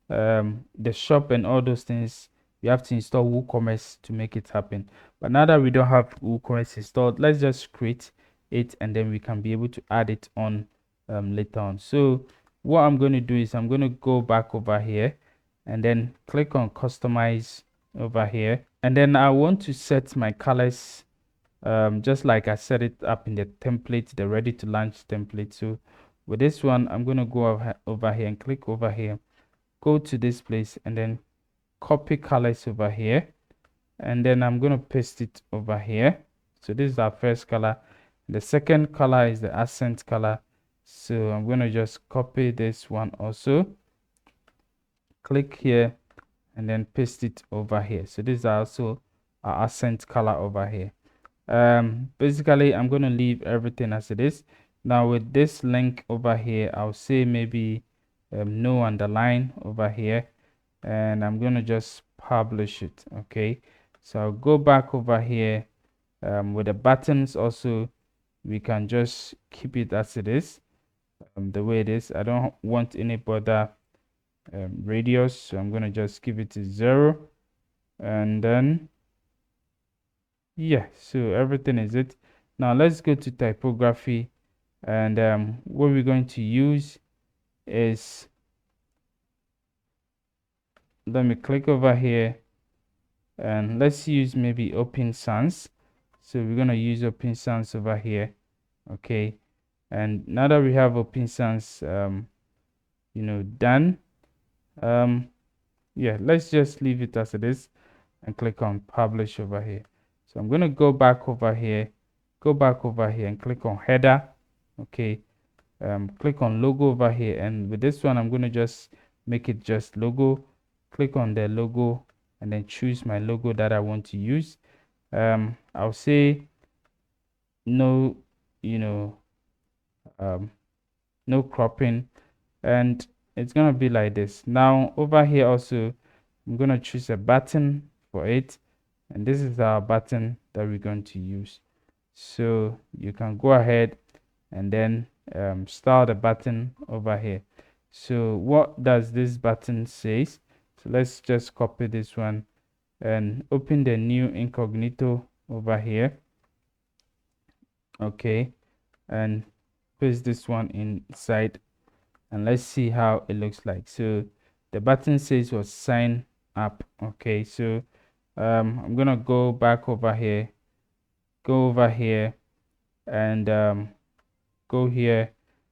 the shop and all those things. You have to install WooCommerce to make it happen. But now that we don't have WooCommerce installed, let's just create it, and then we can be able to add it on later on. So what I'm going to do is I'm going to go back over here and then click on customize over here, and then I want to set my colors just like I set it up in the template, the ready to launch template. So with this one, I'm going to go over here and click over here, go to this place, and then copy colors over here, and then I'm going to paste it over here. So this is our first color. The second color is the accent color, so I'm going to just copy this one also, click here, and then paste it over here. So this is also our accent color over here. Basically I'm going to leave everything as it is. Now with this link over here, I'll say maybe no underline over here, and I'm going to just publish it. Okay, so I'll go back over here. With the buttons also, we can just keep it as it is, the way it is. I don't want any border radius, so I'm going to just give it to 0, and then yeah, so everything is it. Now let's go to typography, and what we're going to use is, let me click over here, and let's use maybe Open Sans. So we're going to use Open Sans over here. Okay, and now that we have Open Sans done, yeah, let's just leave it as it is and click on publish over here. So I'm going to go back over here, and click on header. Okay, click on logo over here, and with this one I'm going to just make it just logo. Click on the logo and then choose my logo that I want to use. I'll say no, no cropping, and it's gonna be like this. Now over here also, I'm gonna choose a button for it, and this is our button that we're going to use. So you can go ahead and then style the button over here. So what does this button says? So let's just copy this one and open the new incognito over here. Okay, and paste this one inside, and let's see how it looks like. So the button says was sign up. Okay, so I'm gonna go back over here, go over here, and go here,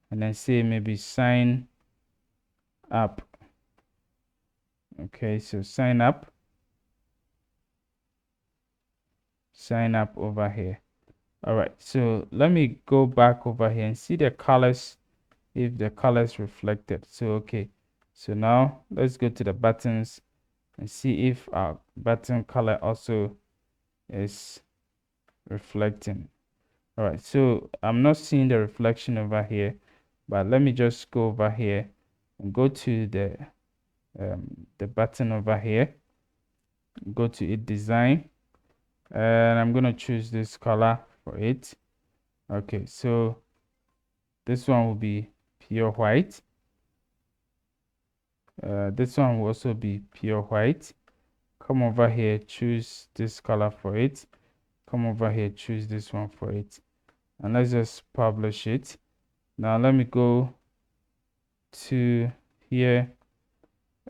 and then say maybe sign up. Okay, so sign up over here. All right, so let me go back over here and see the colors, if the colors reflected. So okay, so now let's go to the buttons and see if our button color also is reflecting. All right, so I'm not seeing the reflection over here, but let me just go over here and go to the button over here, go to it, design, and I'm going to choose this color for it. Okay, so this one will be pure white. This one will also be pure white, come over here, choose this color for it, come over here, choose this one for it, and let's just publish it. Now let me go to here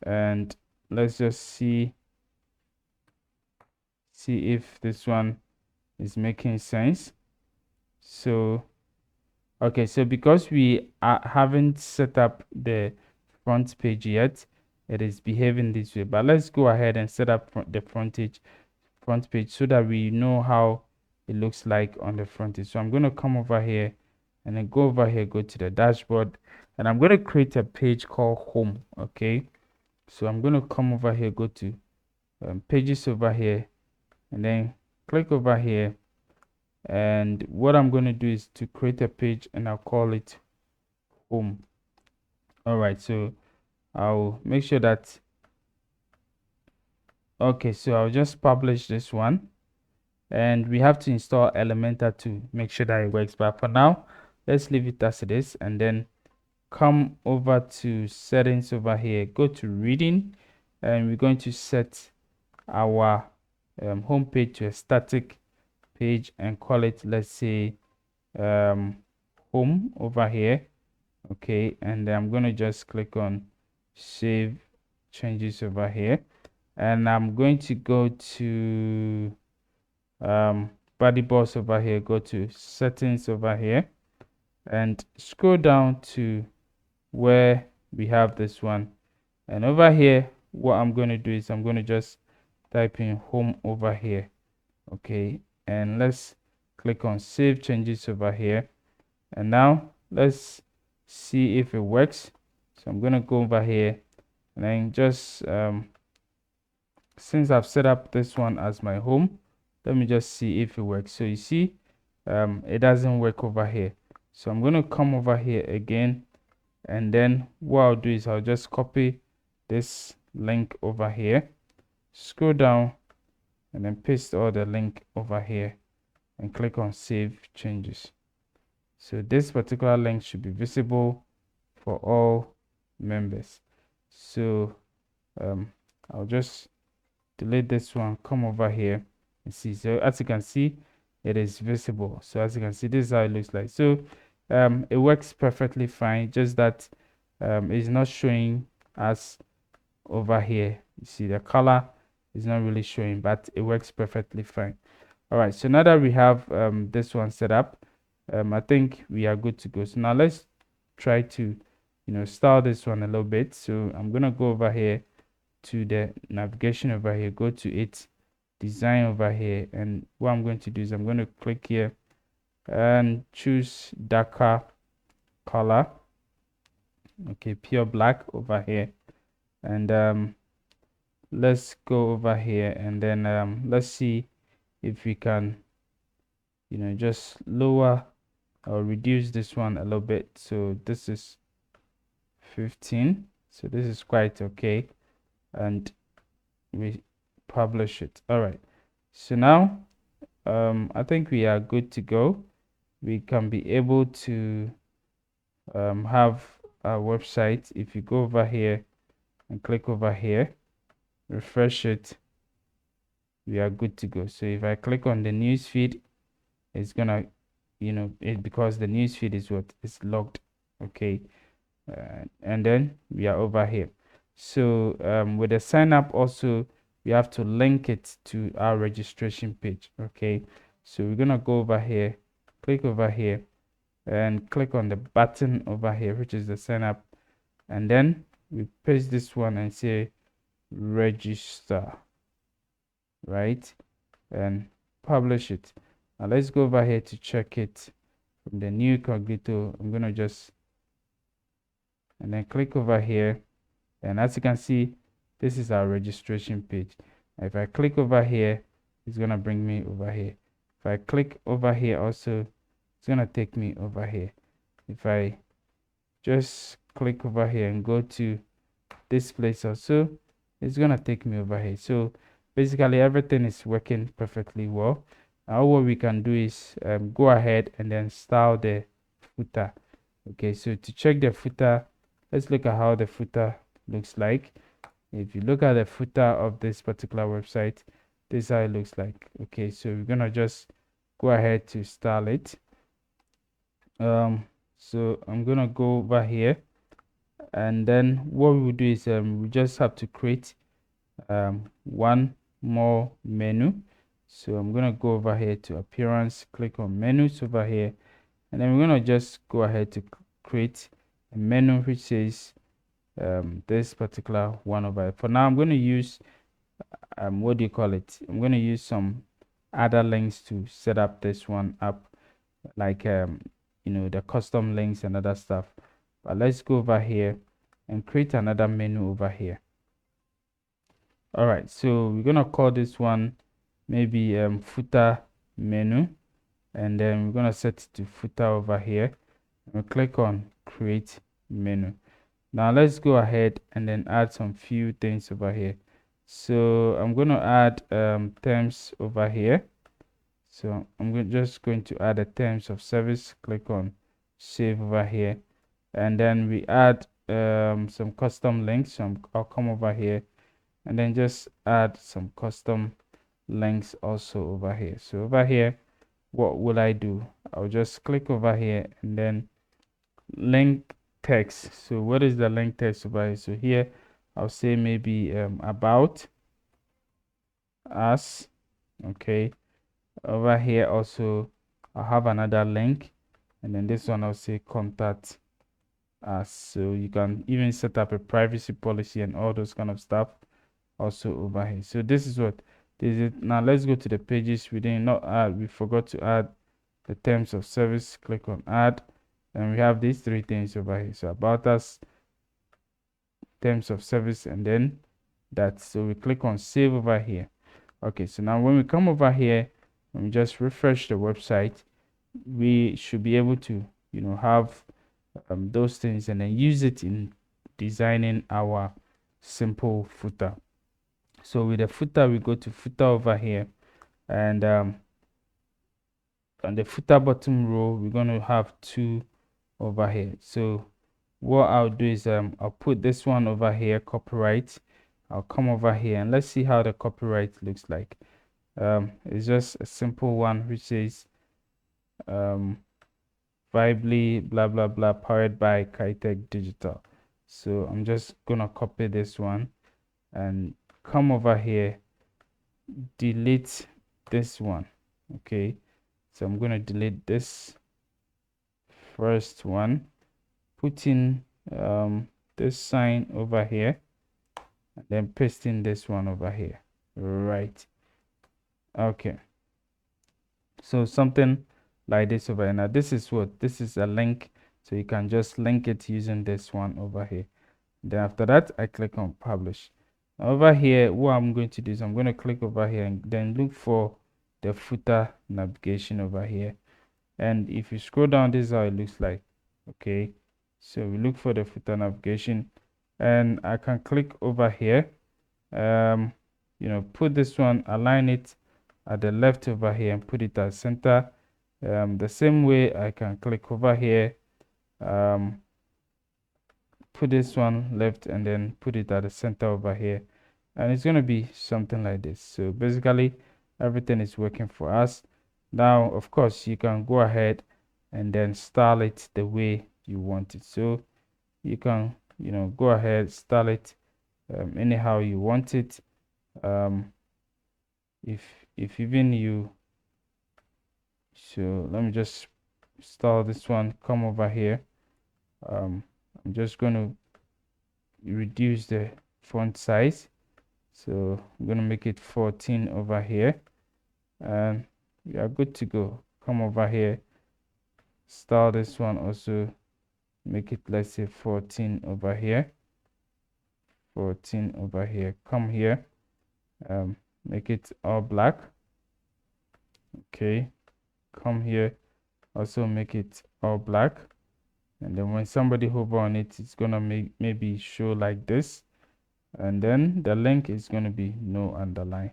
and let's just see if this one is making sense. So okay, so because we haven't set up the front page yet, it is behaving this way. But let's go ahead and set up the front page so that we know how it looks like on the front page. So I'm going to come over here and then go over here, go to the dashboard, and I'm going to create a page called home. Okay, so I'm going to come over here, go to pages over here, and then click over here. And what I'm going to do is to create a page, and I'll call it home. All right, so I'll make sure that, okay, so I'll just publish this one, and we have to install Elementor to make sure that it works. But for now, let's leave it as it is, and then come over to settings over here, go to reading, and we're going to set our home page to a static page and call it, let's say, home over here. Okay, and I'm going to just click on save changes over here, and I'm going to go to BuddyBoss over here, go to settings over here, and scroll down to where we have this one. And over here, what I'm going to do is I'm going to just type in home over here. Okay, and let's click on save changes over here, and now let's see if it works. So I'm going to go over here and then just since I've set up this one as my home, let me just see if it works. So you see it doesn't work over here. So I'm going to come over here again, and then what I'll do is I'll just copy this link over here, scroll down, and then paste all the link over here and click on save changes. So this particular link should be visible for all members. So I'll just delete this one, come over here and see. So as you can see, it is visible. So as you can see, this is how it looks like. So it works perfectly fine, just that it's not showing us over here. You see the color is not really showing, but it works perfectly fine. All right, so now that we have this one set up, I think we are good to go. So now let's try to style this one a little bit. So I'm gonna go over here to the navigation over here, go to its design over here, and what I'm going to do is I'm going to click here and choose darker color. Okay, pure black over here, and let's go over here, and then let's see if we can just lower or reduce this one a little bit. So this is 15, so this is quite okay, and we publish it. All right, so now I think we are good to go. We can be able to have our website. If you go over here and click over here, refresh it, we are good to go. So if I click on the news feed, it's gonna because the news feed is what is logged. Okay, and then we are over here. So with the sign up also, we have to link it to our registration page. Okay, so we're gonna go over here, click over here, and click on the button over here, which is the sign up, and then we paste this one and say register, right, and publish it. Now let's go over here to check it from the new incognito. I'm gonna just and then click over here, and as you can see, this is our registration page. If I click over here, it's gonna bring me over here. If I click over here also, it's gonna take me over here. If I just click over here and go to this place also, it's gonna take me over here. So basically everything is working perfectly well. Now what we can do is go ahead and then style the footer. Okay, so to check the footer, let's look at how the footer looks like. If you look at the footer of this particular website, this is how it looks like. Okay, so we're gonna just go ahead to style it. So I'm gonna go over here, and then what we will do is we just have to create one more menu. So I'm gonna go over here to appearance, click on menus over here, and then we're gonna just go ahead to create a menu which says this particular one over here. For now, I'm going to use what do you call it? I'm going to use some other links to set up this one up, like the custom links and other stuff. But let's go over here and create another menu over here. All right, so we're gonna call this one maybe footer menu, and then we're gonna set it to footer over here, and we'll click on create menu. Now let's go ahead and then add some few things over here. So I'm going to add terms over here. So I'm just going to add a terms of service. Click on save over here, and then we add some custom links. So I'll come over here and then just add some custom links also over here. So over here, what will I do? I'll just click over here and then link text. So what is the link text over here? So here I'll say maybe about us. Okay, over here also I'll have another link, and then this one I'll say contact us. So you can even set up a privacy policy and all those kind of stuff also over here. So this is what this is. Now let's go to the pages. We did not add, we forgot to add the terms of service. Click on add, and we have these three things over here. So about us, terms of service, and then that. So we click on save over here. Okay, so now when we come over here and we just refresh the website, we should be able to have those things and then use it in designing our simple footer. So with the footer, we go to footer over here, and on the footer bottom row, we're going to have two over here. So what I'll do is I'll put this one over here, copyright. I'll come over here and let's see how the copyright looks like. It's just a simple one which says Vibely blah blah blah, powered by Kitech Digital. So I'm just gonna copy this one and come over here, delete this one. Okay, so I'm gonna delete this first one, put in this sign over here, and then pasting this one over here. Right. Okay, so something like this over here. Now this is a link, so you can just link it using this one over here. Then after that, I click on publish. Over here, what I'm going to do is I'm going to click over here and then look for the footer navigation over here. And if you scroll down, this is how it looks like. Okay, so we look for the footer navigation, and I can click over here, put this one, align it at the left over here and put it at center. The same way I can click over here, put this one left and then put it at the center over here, and it's going to be something like this. So basically everything is working for us. Now of course you can go ahead and then style it the way you want it. So you can go ahead, style it anyhow you want it. If even you, so let me just style this one, come over here. I'm just going to reduce the font size, so I'm going to make it 14 over here, and we are good to go. Come over here, style this one also, make it, let's say 14 over here, 14 over here. Come here, make it all black. Okay, come here, also make it all black, and then when somebody hover on it, it's gonna maybe show like this, and then the link is going to be no underline.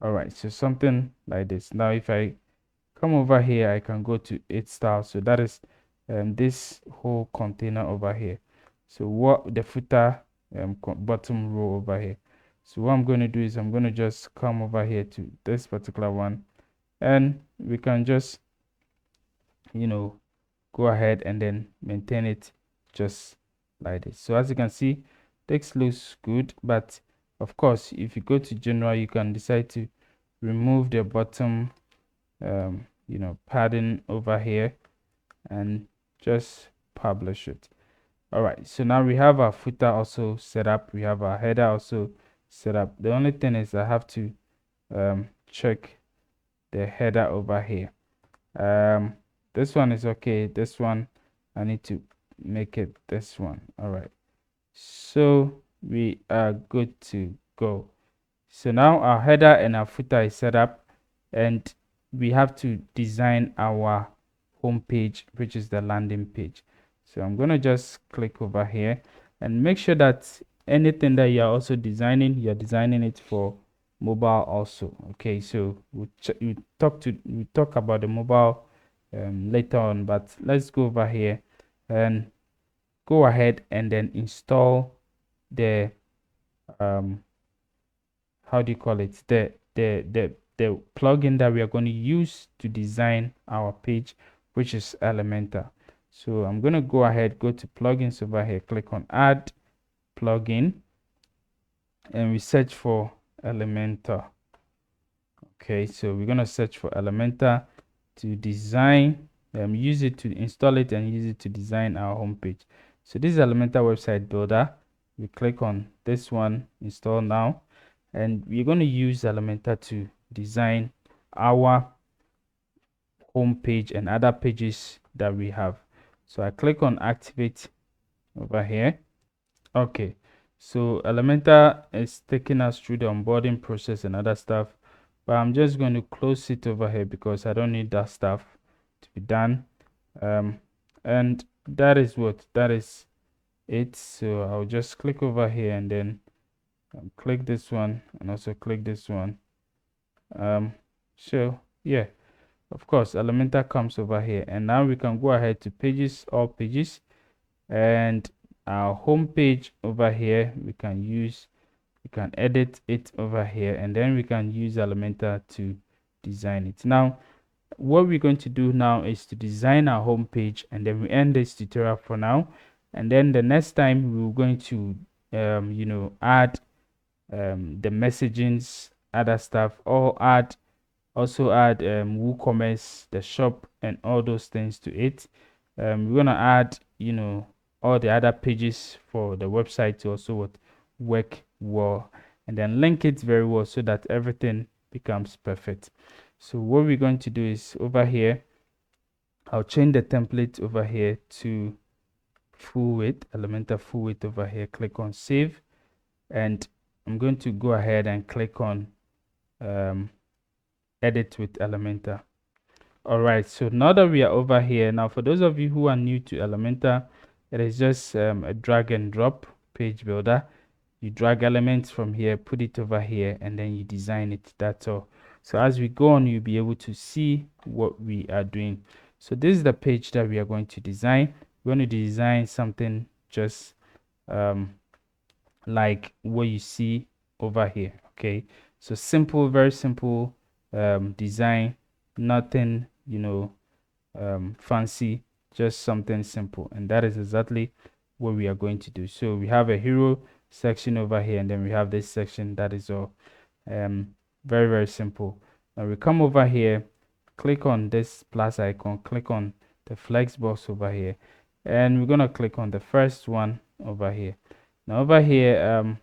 All right, so something like this. Now if I come over here, I can go to 8 style. So that is this whole container over here. So what the footer bottom row over here. So what I'm going to do is I'm going to just come over here to this particular one, and we can just, you know, go ahead and then maintain it just like this. So as you can see, text looks good, but of course, if you go to general, you can decide to remove the bottom padding over here and just publish it. All right, so now we have our footer also set up, we have our header also set up. The only thing is I have to check the header over here. This one is okay, this one I need to make it this one. All right, so we are good to go. So now our header and our footer is set up, and we have to design our home page, which is the landing page. So I'm going to just click over here and make sure that anything that you're also designing, you're designing it for mobile also. Okay, so we talk about the mobile later on, but let's go over here and go ahead and then install the how do you call it, the plugin that we are going to use to design our page, which is Elementor. So I'm going to go ahead, go to plugins over here, click on add plugin, and we search for Elementor. Okay, so we're going to search for Elementor to design, use it to install it and use it to design our homepage. So this is Elementor website builder. We click on this one, install now, and we're going to use Elementor to design our home page and other pages that we have. So I click on activate over here. Okay, so Elementor is taking us through the onboarding process and other stuff, but I'm just going to close it over here because I don't need that stuff to be done. And that is it. So I'll just click over here and then click this one and also click this one. So yeah, of course Elementor comes over here, and now we can go ahead to pages, all pages, and our home page over here we can edit it over here, and then we can use Elementor to design it. Now what we're going to do now is to design our home page, and then we end this tutorial for now, and then the next time we're going to add the messagings, other stuff, or also add WooCommerce, the shop, and all those things to it. We're gonna add all the other pages for the website to also work well, and then link it very well so that everything becomes perfect. So what we're going to do is over here, I'll change the template over here to full width, Elementor full width over here, click on save, and I'm going to go ahead and click on edit with Elementor. All right, so now that we are over here, now for those of you who are new to Elementor, it is just a drag and drop page builder. You drag elements from here, put it over here, and then you design it. That's all. So as we go on, you'll be able to see what we are doing. So this is the page that we are going to design. We're going to design something just like what you see over here. Okay, so simple, very simple design, nothing fancy, just something simple, and that is exactly what we are going to do. So we have a hero section over here, and then we have this section. That is all. Very, very simple. Now we come over here, click on this plus icon, click on the flex box over here, and we're gonna click on the first one over here. Now over here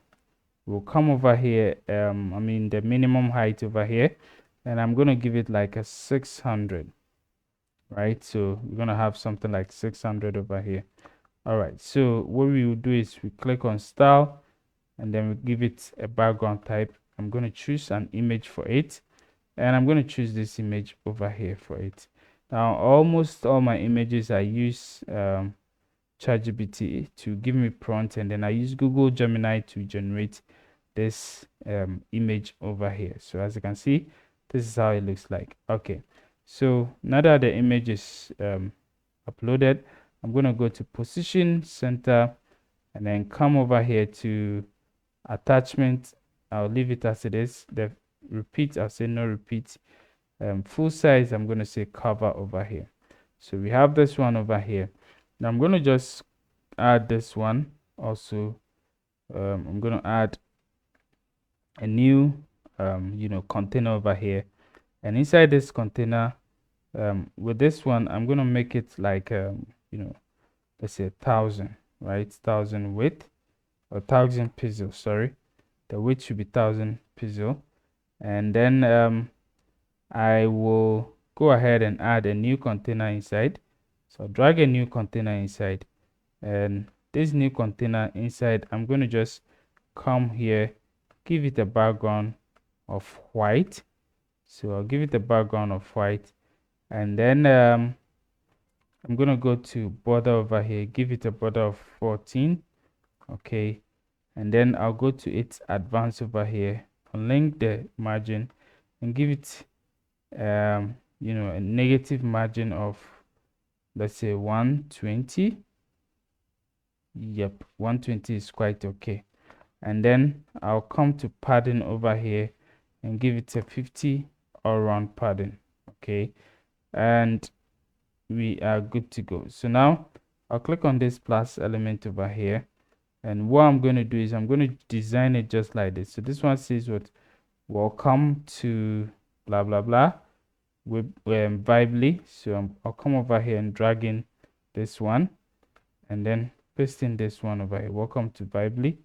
we'll come over here, the minimum height over here, and I'm gonna give it like a 600, right? So we're gonna have something like 600 over here. All right, so what we will do is we click on style, and then we give it a background type. I'm going to choose an image for it, and I'm going to choose this image over here for it. Now almost all my images I use ChatGPT to give me prompt, and then I use Google Gemini to generate this image over here. So as you can see, this is how it looks like. Okay, so now that the image is uploaded, I'm going to go to position center and then come over here to attachment. I'll leave it as it is. The repeat, I'll say no repeat. Full size, I'm going to say cover over here. So we have this one over here. Now I'm going to just add this one also. I'm going to add a new container over here, and inside this container, with this one, I'm going to make it like let's say 1,000, right? 1,000 width, or 1,000 pixels, sorry. The width should be 1,000 pixel. And then I will go ahead and add a new container inside. So drag a new container inside, and this new container inside, I'm going to just come here, give it a background of white. So I'll give it a background of white, and then I'm going to go to border over here, give it a border of 14. Okay, and then I'll go to its advanced over here, unlink the margin, and give it a negative margin of, let's say, 120. Yep, 120 is quite okay. And then I'll come to padding over here and give it a 50 all round padding. Okay, and we are good to go. So now I'll click on this plus element over here, and what I'm going to do is I'm going to design it just like this. So this one says what, welcome to blah blah blah with Vibely. So I'll come over here and drag in this one, and then paste in this one over here, welcome to Vibely.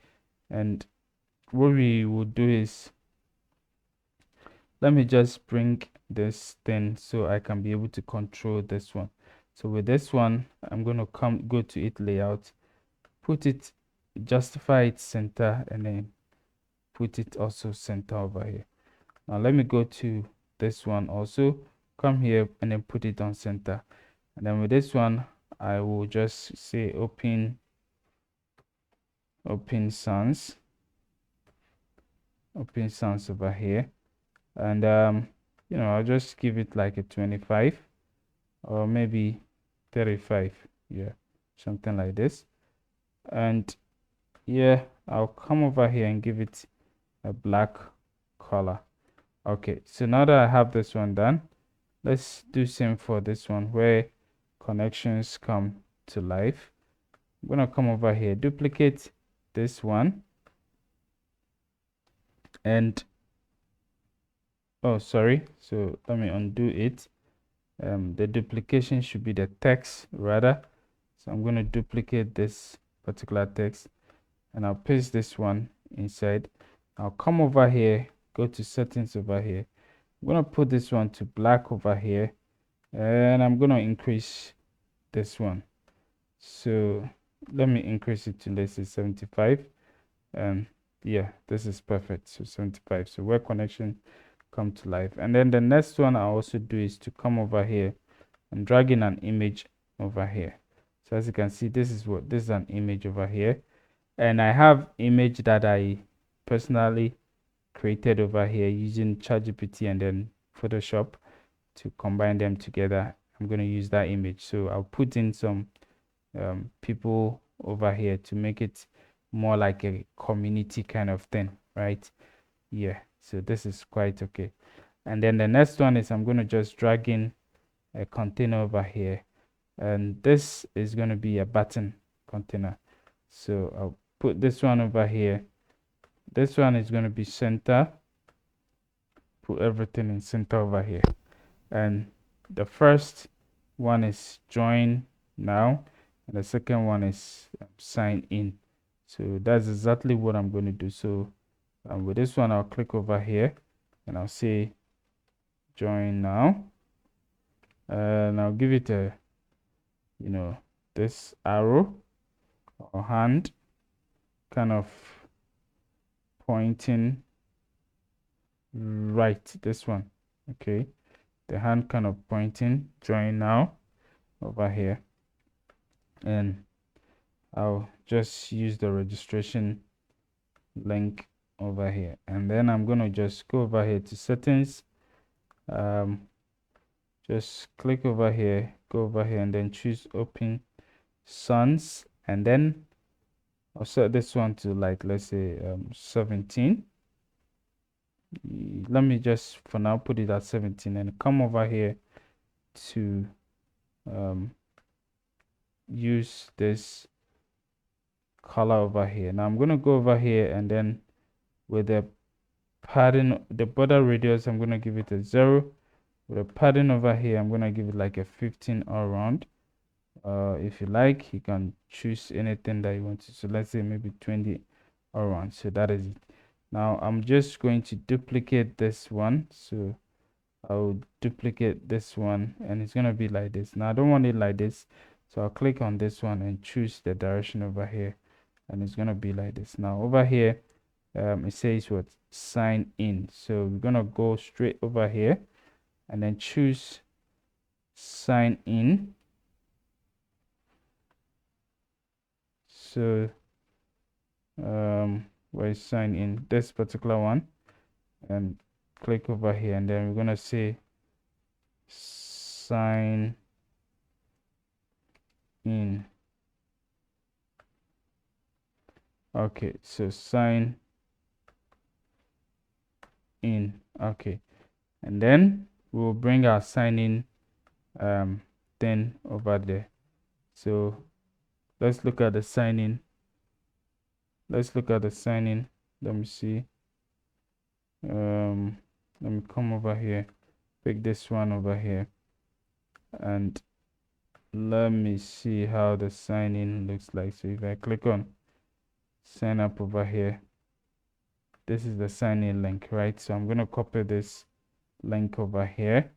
And what we will do is, let me just bring this thing so I can be able to control this one. So with this one, I'm going to go to it layout, put it, justify it center, and then put it also center over here. Now let me go to this one also, come here and then put it on center. And then with this one, I will just say open sans over here, and I'll just give it like a 25 or maybe 35, yeah, something like this. And yeah, I'll come over here and give it a black color. Okay, so now that I have this one done, let's do same for this one where connections come to life. I'm gonna come over here, duplicate this one, and oh sorry, so let me undo it. The duplication should be the text rather. So I'm going to duplicate this particular text, and I'll paste this one inside. I'll come over here, go to settings over here. I'm going to put this one to black over here, and I'm going to increase this one. So let me increase it to, let's say, 75. And yeah, this is perfect. So 75. So where connection come to life. And then the next one I also do is to come over here and drag in an image over here. So as you can see, this is an image over here, and I have image that I personally created over here using ChatGPT and then Photoshop to combine them together. I'm going to use that image, so I'll put in some people over here to make it more like a community kind of thing, right? Yeah, so this is quite okay. And then the next one is I'm going to just drag in a container over here, and this is going to be a button container. So I'll put this one over here. This one is going to be center, put everything in center over here. And the first one is join now, and the second one is sign in. So that's exactly what I'm going to do. So with this one, I'll click over here and I'll say join now, and I'll give it a this arrow or hand kind of pointing right, this one. Okay, the hand kind of pointing join now over here, and I'll just use the registration link over here, and then I'm going to just go over here to settings, just click over here, go over here, and then choose open sans, and then I'll set this one to like, let's say 17. Let me just for now put it at 17 and come over here to use this color over here. Now I'm going to go over here, and then with the padding, the border radius, I'm going to give it a 0. With the padding over here, I'm going to give it like a 15 all around. If you like, you can choose anything that you want to. So let's say maybe 20 all around. So that is it. Now I'm just going to duplicate this one. So I'll duplicate this one, and it's going to be like this. Now I don't want it like this, so I'll click on this one and choose the direction over here, and it's going to be like this. Now over here, it says what, sign in. So we're going to go straight over here and then choose sign in. So where is sign in, this particular one, and click over here, and then we're going to say sign in. Okay, so sign in. Okay, and then we'll bring our sign in thing over there. So let's look at the sign in. Let's look at the sign in. Let me see. Let me come over here, pick this one over here, and let me see how the sign in looks like. So if I click on sign up over here, this is the sign in link, right? So I'm going to copy this link over here,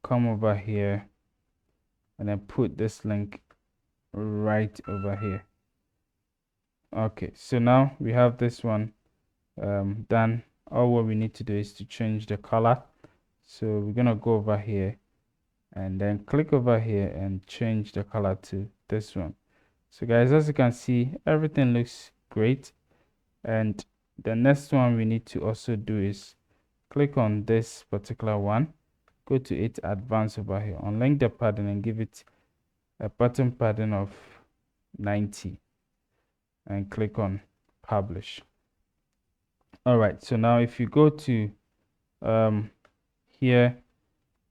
come over here, and then put this link right over here. Okay, so now we have this one done. All what we need to do is to change the color. So we're gonna go over here and then click over here and change the color to this one. So guys, as you can see, everything looks great. And the next one we need to also do is click on this particular one, go to it advanced over here, unlink the padding and give it a button padding of 90, and click on publish. All right, so now if you go to here,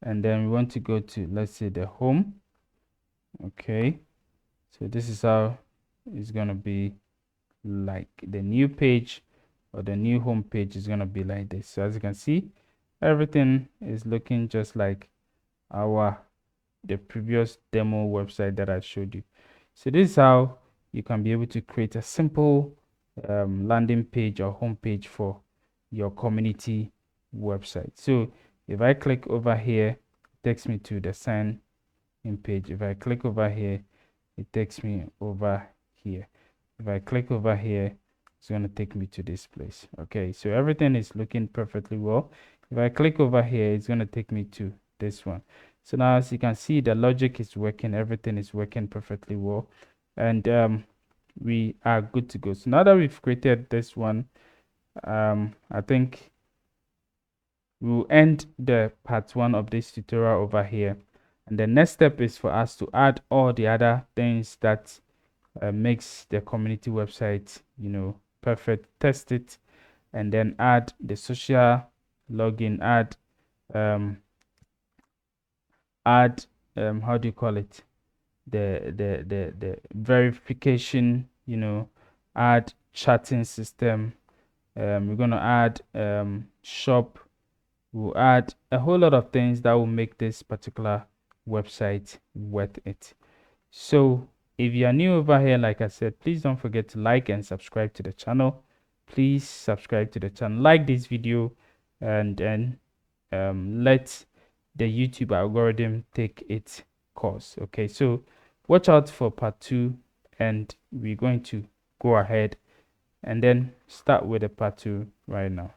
and then we want to go to, let's say, the home. Okay, so this is how it's gonna be, like the new page or the new home page is gonna be like this. So as you can see, everything is looking just like the previous demo website that I showed you. So this is how you can be able to create a simple landing page or home page for your community website. So if I click over here, it takes me to the sign in page. If I click over here, it takes me over here. If I click over here, it's going to take me to this place. Okay, so everything is looking perfectly well. If I click over here, it's going to take me to this one. So now, as you can see, the logic is working, everything is working perfectly well, and we are good to go. So now that we've created this one, I think we'll end the part 1 of this tutorial over here, and the next step is for us to add all the other things that makes the community website, you know, perfect. Test it, and then add the social login, add how do you call it, the verification, you know, add chatting system. We're going to add shop. We'll add a whole lot of things that will make this particular website worth it. So if you are new over here, like I said, please don't forget to like and subscribe to the channel. Please subscribe to the channel, like this video, and then let the YouTube algorithm take its course. Okay, so watch out for part 2, and we're going to go ahead and then start with the part 2 right now.